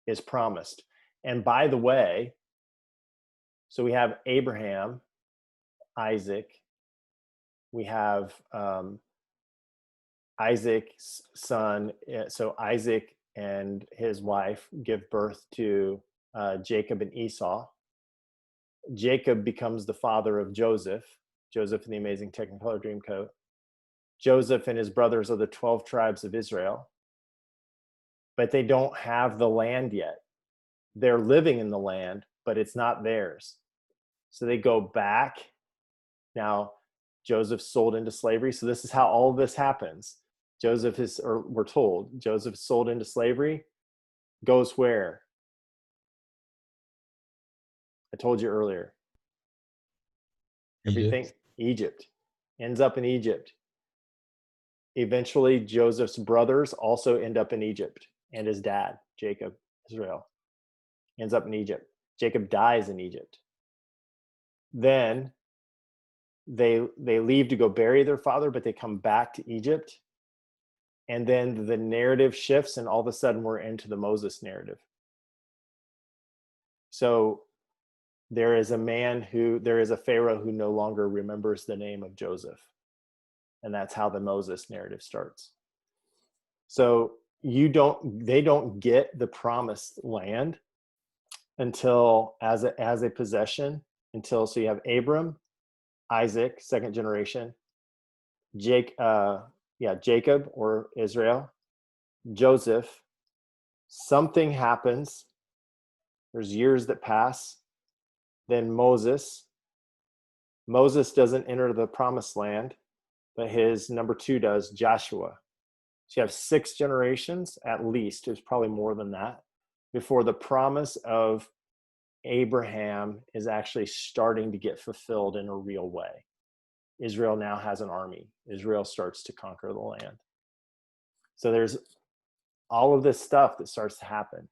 is promised. And by the way, so we have Abraham, Isaac, we have Isaac's son. So Isaac and his wife give birth to Jacob and Esau. Jacob becomes the father of Joseph in the Amazing Technicolor Dreamcoat. Joseph and his brothers are the 12 tribes of Israel, but they don't have the land yet. They're living in the land, but it's not theirs. So they go back. Now, Joseph's sold into slavery. So this is how all of this happens. We're told, Joseph is sold into slavery, goes where? I told you earlier. Everything, Egypt. Ends up in Egypt. Eventually, Joseph's brothers also end up in Egypt, and his dad, Jacob, Israel, ends up in Egypt. Jacob dies in Egypt. Then they leave to go bury their father, but they come back to Egypt. And then the narrative shifts, and all of a sudden we're into the Moses narrative. So there is a Pharaoh who no longer remembers the name of Joseph. And that's how the Moses narrative starts. So they don't get the promised land until as a possession until, so you have Abram, Isaac, second generation, Jacob or Israel, Joseph. Something happens. There's years that pass. Then Moses doesn't enter the promised land, but his number 2 does, Joshua. So you have 6 generations at least. There's probably more than that before the promise of Abraham is actually starting to get fulfilled in a real way. Israel now has an army. Israel starts to conquer the land. So there's all of this stuff that starts to happen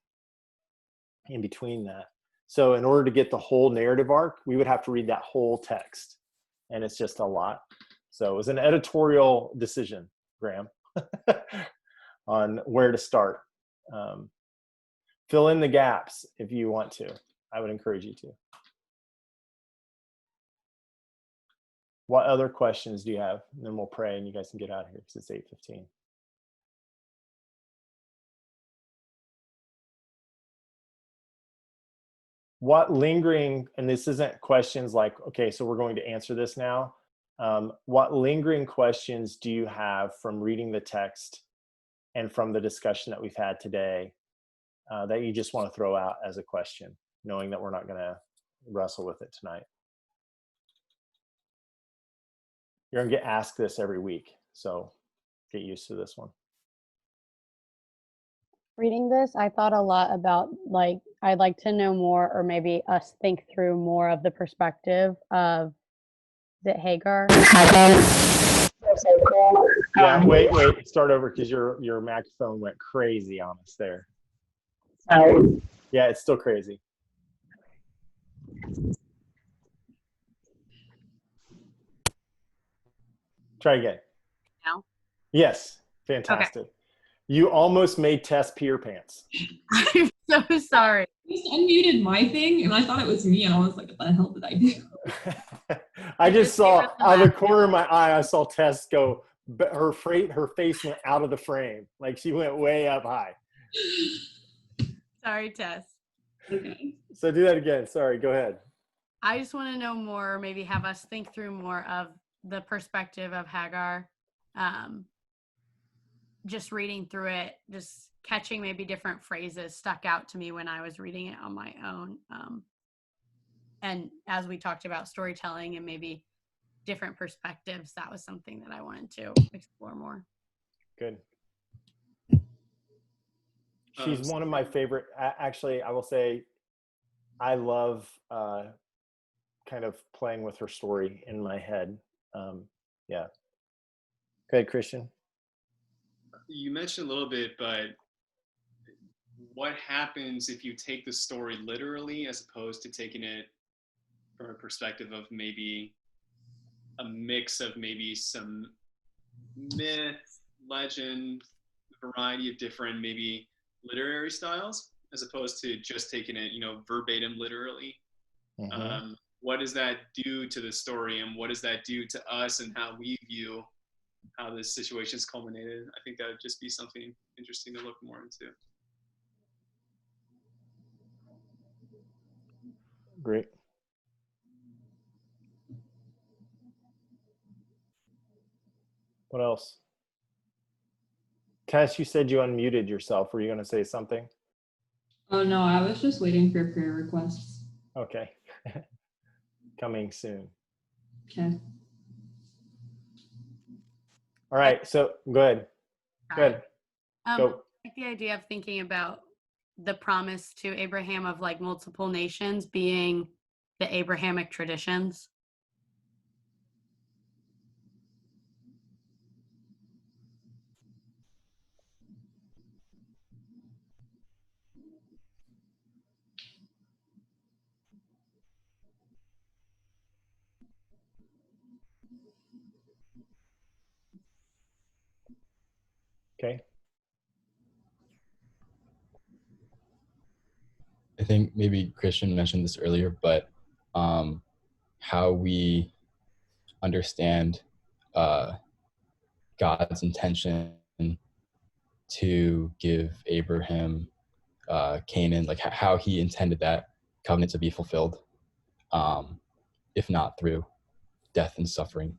in between that. So in order to get the whole narrative arc, we would have to read that whole text. And it's just a lot. So it was an editorial decision, Graham, on where to start. Fill in the gaps if you want to. I would encourage you to. What other questions do you have? And then we'll pray and you guys can get out of here because it's 8:15. What lingering, and this isn't questions like, okay, so we're going to answer this now. What lingering questions do you have from reading the text and from the discussion that we've had today that you just want to throw out as a question, knowing that we're not going to wrestle with it tonight? You're going to get asked this every week, so get used to this one. Reading this, I thought a lot about, like, I'd like to know more, or maybe us think through more of the perspective of the Hagar. Yeah, wait, start over because your microphone went crazy on us there. Sorry. Yeah, it's still crazy. Try again. Now? Yes, fantastic. Okay. You almost made Tess pee her pants. I'm so sorry. I just unmuted my thing and I thought it was me and I was like, what the hell did I do? I just saw out of the corner of my eye, I saw Tess go, but her face went out of the frame. Like she went way up high. Sorry, Tess. Okay. So do that again. Sorry, go ahead. I just want to know more, maybe have us think through more of the perspective of Hagar. Just reading through it, just catching maybe different phrases stuck out to me when I was reading it on my own. And as we talked about storytelling and maybe different perspectives, that was something that I wanted to explore more. Good. She's one of my favorite. Actually, I will say I love kind of playing with her story in my head. Yeah. Go ahead, Christian. You mentioned a little bit, but what happens if you take the story literally as opposed to taking it from a perspective of maybe a mix of maybe some myth, legend, variety of different maybe literary styles, as opposed to just taking it, verbatim literally? Mm-hmm. What does that do to the story, and what does that do to us and how we view how this situation's culminated? I think that would just be something interesting to look more into. Great. What else? Tess, you said you unmuted yourself. Were you going to say something? Oh, no, I was just waiting for prayer requests. Okay. Coming soon. Okay. All right, so go ahead. Go ahead. I like the idea of thinking about the promise to Abraham of like multiple nations being the Abrahamic traditions. Okay. I think maybe Christian mentioned this earlier, but how we understand God's intention to give Abraham Canaan, like how he intended that covenant to be fulfilled, if not through death and suffering.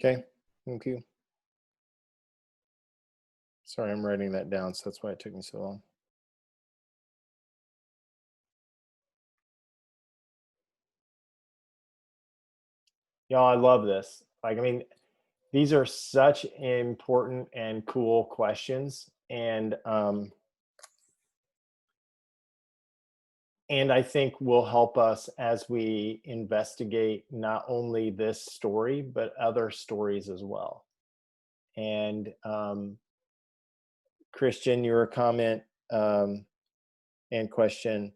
Okay, thank you. Sorry, I'm writing that down, so that's why it took me so long. Y'all, I love this. Like, I mean, these are such important and cool questions, and I think will help us as we investigate not only this story but other stories as well. And Christian, your comment and question: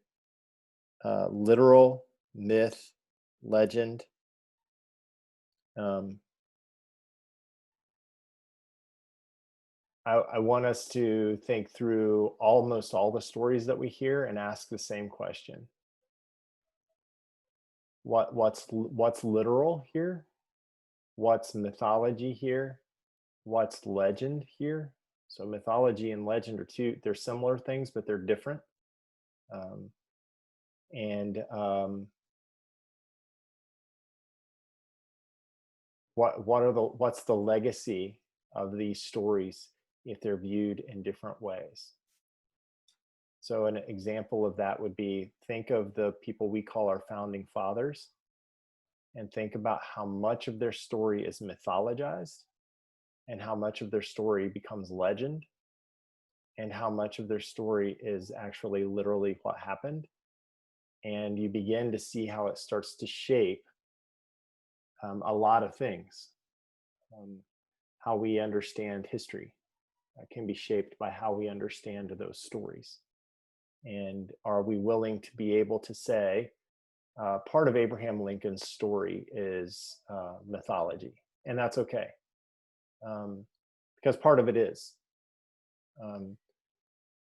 literal, myth, legend. I want us to think through almost all the stories that we hear and ask the same question. What's literal here? What's mythology here? What's legend here? So mythology and legend are they're similar things, but they're different. What's the legacy of these stories if they're viewed in different ways? So an example of that would be, think of the people we call our founding fathers and think about how much of their story is mythologized and how much of their story becomes legend and how much of their story is actually literally what happened. And you begin to see how it starts to shape a lot of things. How we understand history can be shaped by how we understand those stories. And are we willing to be able to say, part of Abraham Lincoln's story is mythology, and that's okay, because part of it is,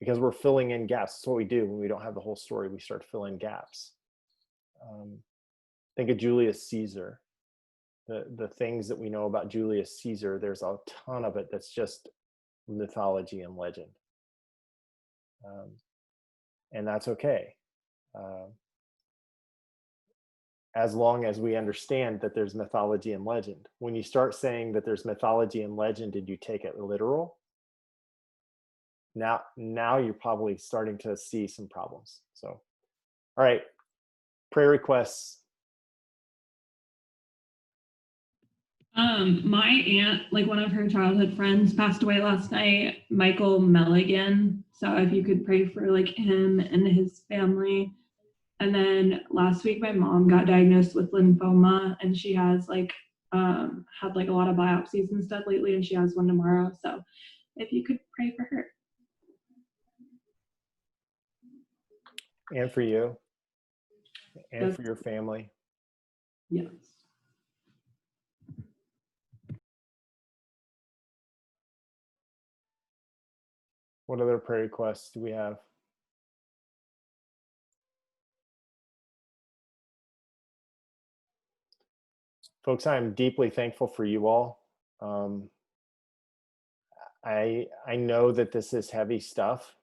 because we're filling in gaps. That's what we do when we don't have the whole story. We start filling gaps. Think of Julius Caesar. The things that we know about Julius Caesar, there's a ton of it that's just mythology and legend, and that's okay. As long as we understand that there's mythology and legend. When you start saying that there's mythology and legend and you take it literal, now you're probably starting to see some problems. So, all right, prayer requests. My aunt, like one of her childhood friends, passed away last night, Michael Milligan. So if you could pray for like him and his family. And then last week, my mom got diagnosed with lymphoma, and she has like had like a lot of biopsies and stuff lately, and she has one tomorrow. So if you could pray for her. And for you, and Yes. for your family. Yes. What other prayer requests do we have? Folks, I am deeply thankful for you all. I know that this is heavy stuff,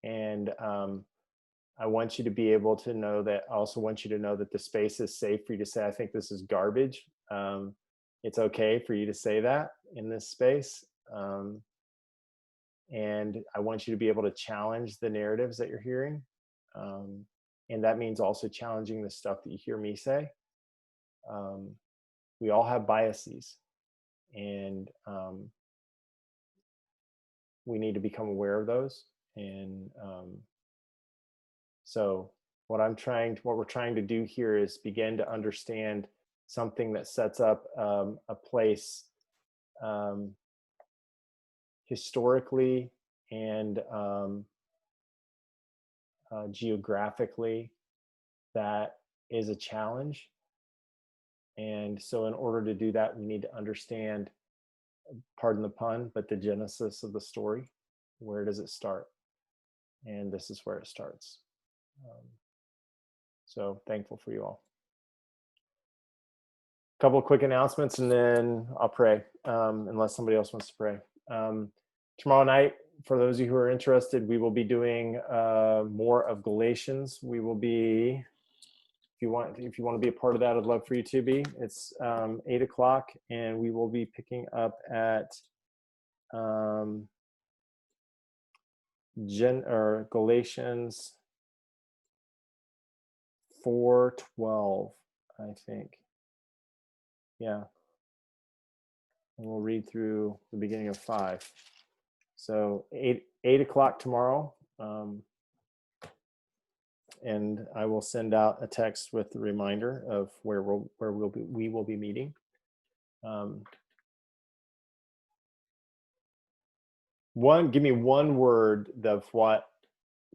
and I want you to be able to know that. I also want you to know that the space is safe for you to say, I think this is garbage. It's okay for you to say that in this space. And I want you to be able to challenge the narratives that you're hearing. And that means also challenging the stuff that you hear me say. We all have biases, and we need to become aware of those. And so what we're trying to do here is begin to understand something that sets up a place historically and geographically that is a challenge, And so in order to do that, we need to understand, pardon the pun, but the genesis of the story. Where does it start? And this is where it starts. So thankful for you all. A couple of quick announcements and then I'll pray, unless somebody else wants to pray. Tomorrow night, for those of you who are interested, we will be doing more of Galatians. We will be, if you want to be a part of that, I'd love for you to be. It's 8 o'clock, and we will be picking up at Galatians 4:12, I think. Yeah. And we'll read through the beginning of 5. So 8 o'clock tomorrow. And I will send out a text with the reminder of where we will be meeting. Give me one word of what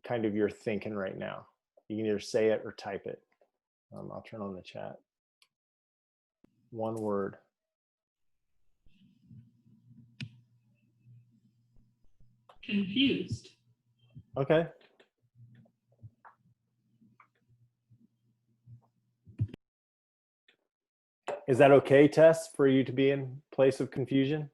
kind of you're thinking right now. You can either say it or type it. I'll turn on the chat. One word. Confused. Okay. Is that okay, Tess, for you to be in place of confusion?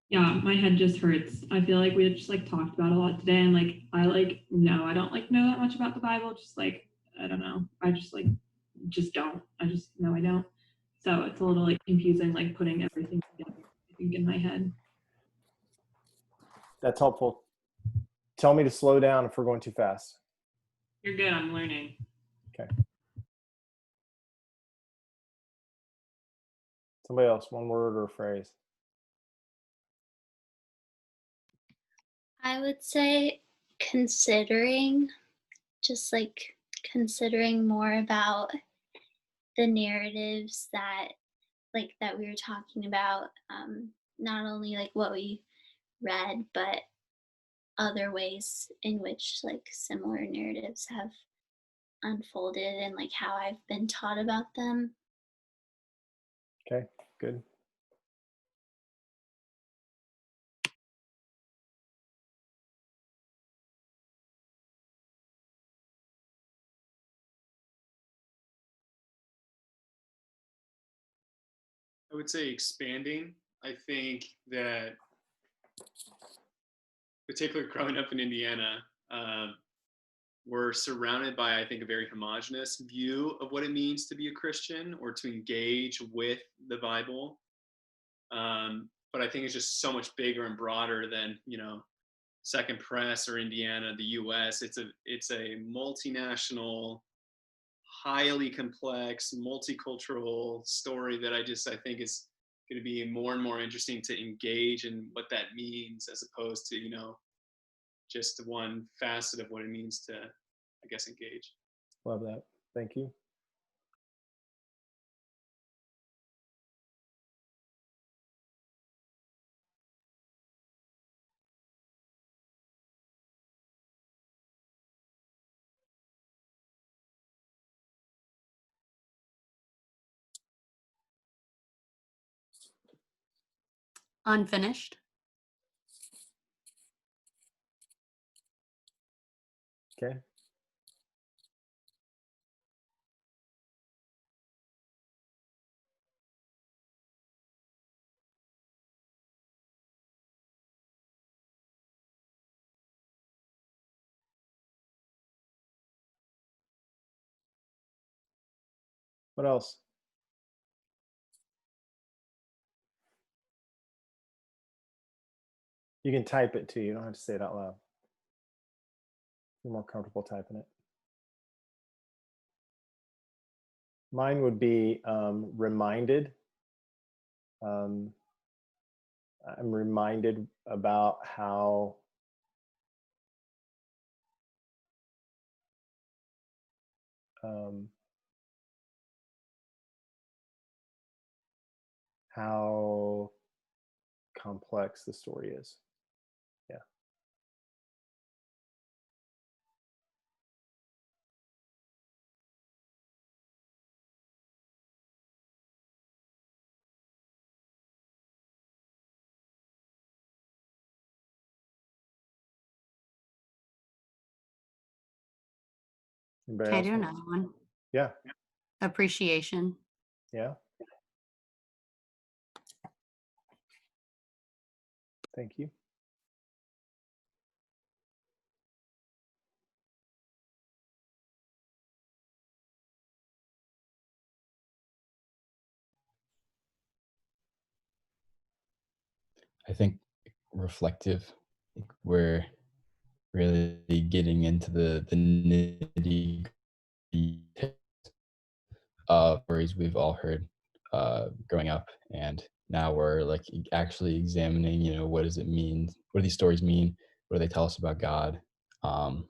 Yeah, my head just hurts. I feel like we just like talked about a lot today, and like I don't like know that much about the Bible. Just like I don't know. I just don't. I don't. So it's a little like confusing, like putting everything together, I think, in my head. That's helpful. Tell me to slow down if we're going too fast. You're good. I'm learning. Okay. Somebody else, one word or a phrase. I would say considering, just like considering more about the narratives that we were talking about, not only like what we read, but other ways in which like similar narratives have unfolded and like how I've been taught about them. Okay, good. I would say expanding. I think that, particularly growing up in Indiana, we're surrounded by, I think, a very homogenous view of what it means to be a Christian or to engage with the Bible. But I think it's just so much bigger and broader than, Second Press or Indiana, the U.S. It's a multinational, highly complex, multicultural story that I think is going to be more and more interesting to engage in what that means, as opposed to, just one facet of what it means to, I guess, engage. Love that. Thank you. Unfinished. Okay. What else? You can type it too. You don't have to say it out loud. You're more comfortable typing it. Mine would be reminded. I'm reminded about how how complex the story is. Yeah. Anybody Can I else do want- another one? Yeah. Appreciation. Yeah. Thank you. I think reflective. We're really getting into the nitty of stories we've all heard growing up, and now we're like actually examining, what does it mean? What do these stories mean? What do they tell us about God? Um,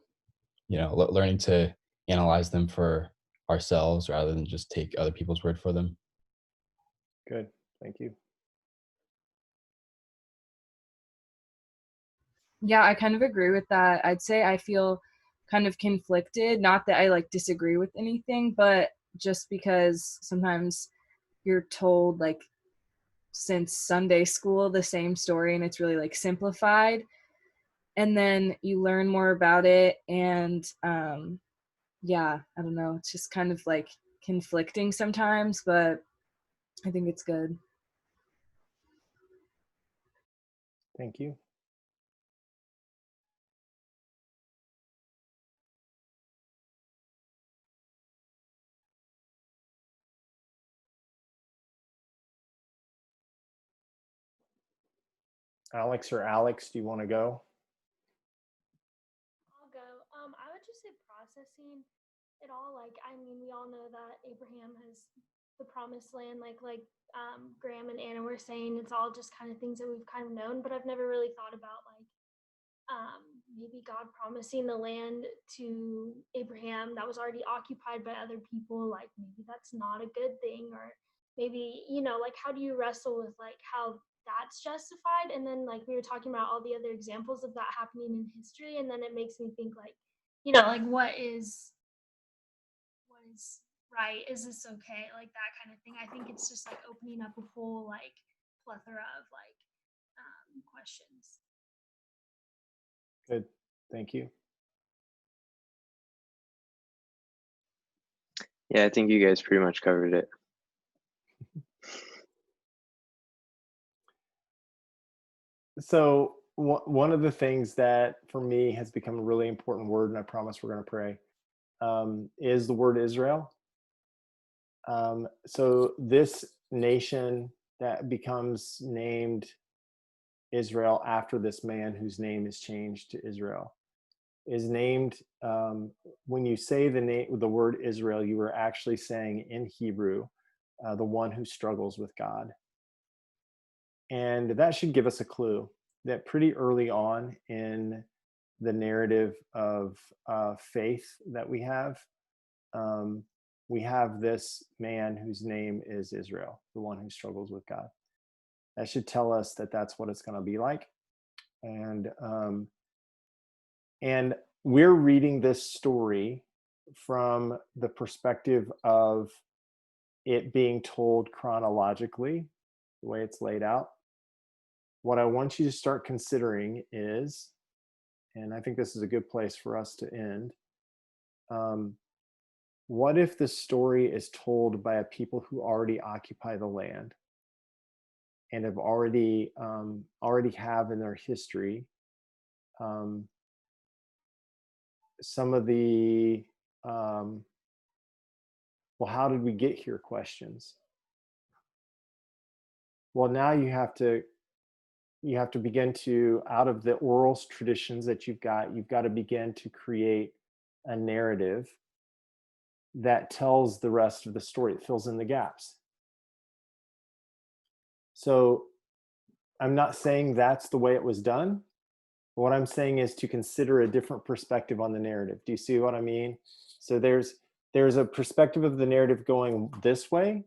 learning to analyze them for ourselves rather than just take other people's word for them. Good. Thank you. Yeah, I kind of agree with that. I'd say I feel kind of conflicted. Not that I like disagree with anything, but just because sometimes you're told like since Sunday school the same story and it's really like simplified. And then you learn more about it. And yeah, I don't know. It's just kind of like conflicting sometimes, but I think it's good. Thank you. Alex or Alex, do you want to go? I'll go. I would just say processing it all. Like, I mean, we all know that Abraham has the promised land. Graham and Anna were saying, it's all just kind of things that we've kind of known. But I've never really thought about maybe God promising the land to Abraham that was already occupied by other people. Like, maybe that's not a good thing, or maybe how do you wrestle with like how that's justified? And then like we were talking about all the other examples of that happening in history, and then it makes me think what is right? Is this okay? Like that kind of thing. I think it's just like opening up a whole like plethora of questions. Good. Thank you. Yeah, I think you guys pretty much covered it. So one of the things that for me has become a really important word, and I promise we're going to pray, is the word Israel. So this nation that becomes named Israel after this man whose name is changed to Israel is named. When you say the word Israel, you are actually saying in Hebrew, the one who struggles with God. And that should give us a clue that pretty early on in the narrative of faith that we have this man whose name is Israel, the one who struggles with God. That should tell us that that's what it's going to be like. And we're reading this story from the perspective of it being told chronologically, the way it's laid out. What I want you to start considering is, and I think this is a good place for us to end, what if the story is told by a people who already occupy the land and have already have in their history some of the well, how did we get here questions? Well, now you have to begin to, out of the oral traditions that you've got to begin to create a narrative that tells the rest of the story. It fills in the gaps. So I'm not saying that's the way it was done. What I'm saying is to consider a different perspective on the narrative. Do you see what I mean? So there's a perspective of the narrative going this way.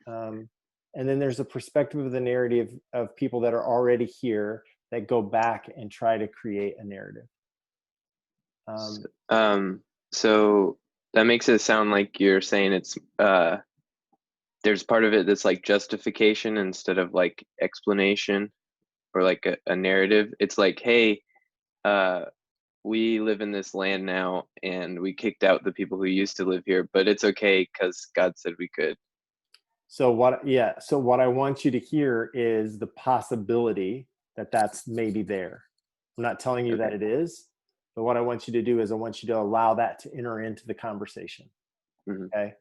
And then there's a perspective of the narrative of people that are already here that go back and try to create a narrative. So that makes it sound like you're saying it's there's part of it that's like justification instead of like explanation or like a narrative. It's like, hey, we live in this land now and we kicked out the people who used to live here, but it's okay because God said we could. So what I want you to hear is the possibility that that's maybe there. I'm not telling you that it is, but what I want you to do is I want you to allow that to enter into the conversation. Okay.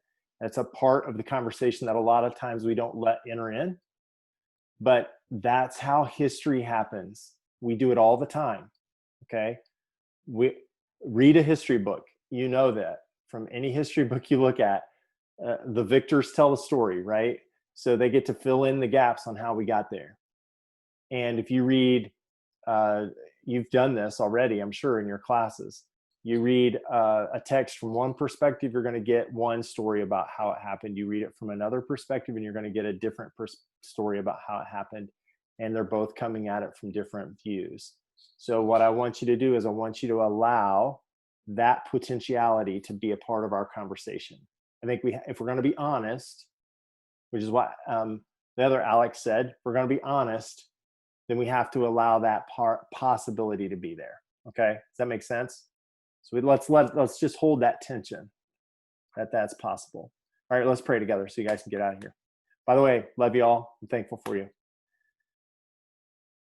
That's a part of the conversation that a lot of times we don't let enter in, but that's how history happens. We do it all the time. Okay. We read a history book. You know that from any history book you look at, the victors tell the story, right? So they get to fill in the gaps on how we got there. And if you read, you've done this already, I'm sure, in your classes. You read a text from one perspective, you're going to get one story about how it happened. You read it from another perspective, and you're going to get a different story about how it happened. And they're both coming at it from different views. So what I want you to do is I want you to allow that potentiality to be a part of our conversation. I think if we're going to be honest, which is what the other Alex said, if we're going to be honest, then we have to allow that possibility to be there. Okay, does that make sense? So let's just hold that tension that that's possible. All right, let's pray together so you guys can get out of here. By the way, love you all. I'm thankful for you.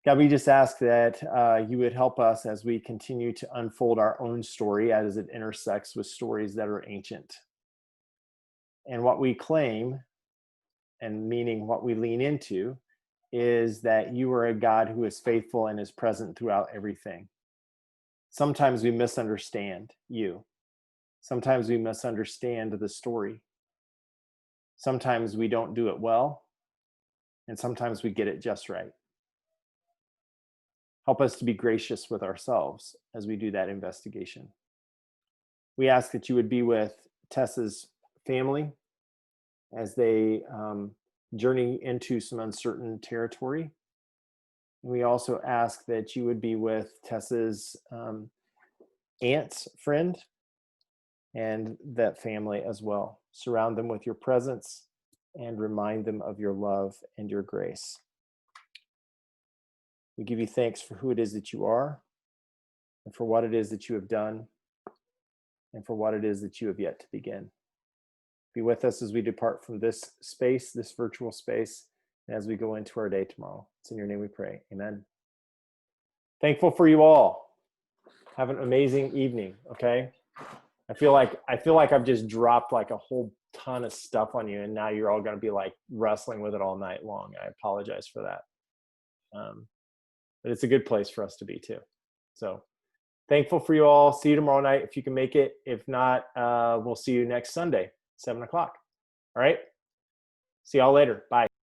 God, we just ask that you would help us as we continue to unfold our own story as it intersects with stories that are ancient. And what we claim, and meaning what we lean into, is that you are a God who is faithful and is present throughout everything. Sometimes we misunderstand you. Sometimes we misunderstand the story. Sometimes we don't do it well, and sometimes we get it just right. Help us to be gracious with ourselves as we do that investigation. We ask that you would be with Tessa's family as they journey into some uncertain territory. And we also ask that you would be with Tessa's aunt's friend and that family as well. Surround them with your presence and remind them of your love and your grace. We give you thanks for who it is that you are, and for what it is that you have done, and for what it is that you have yet to begin. Be with us as we depart from this space, this virtual space, and as we go into our day tomorrow. It's in your name we pray. Amen. Thankful for you all. Have an amazing evening, okay? I feel like I've just dropped like a whole ton of stuff on you, and now you're all going to be like wrestling with it all night long. I apologize for that. But it's a good place for us to be too. So thankful for you all. See you tomorrow night if you can make it. If not, we'll see you next Sunday, 7 o'clock. All right. See y'all later. Bye.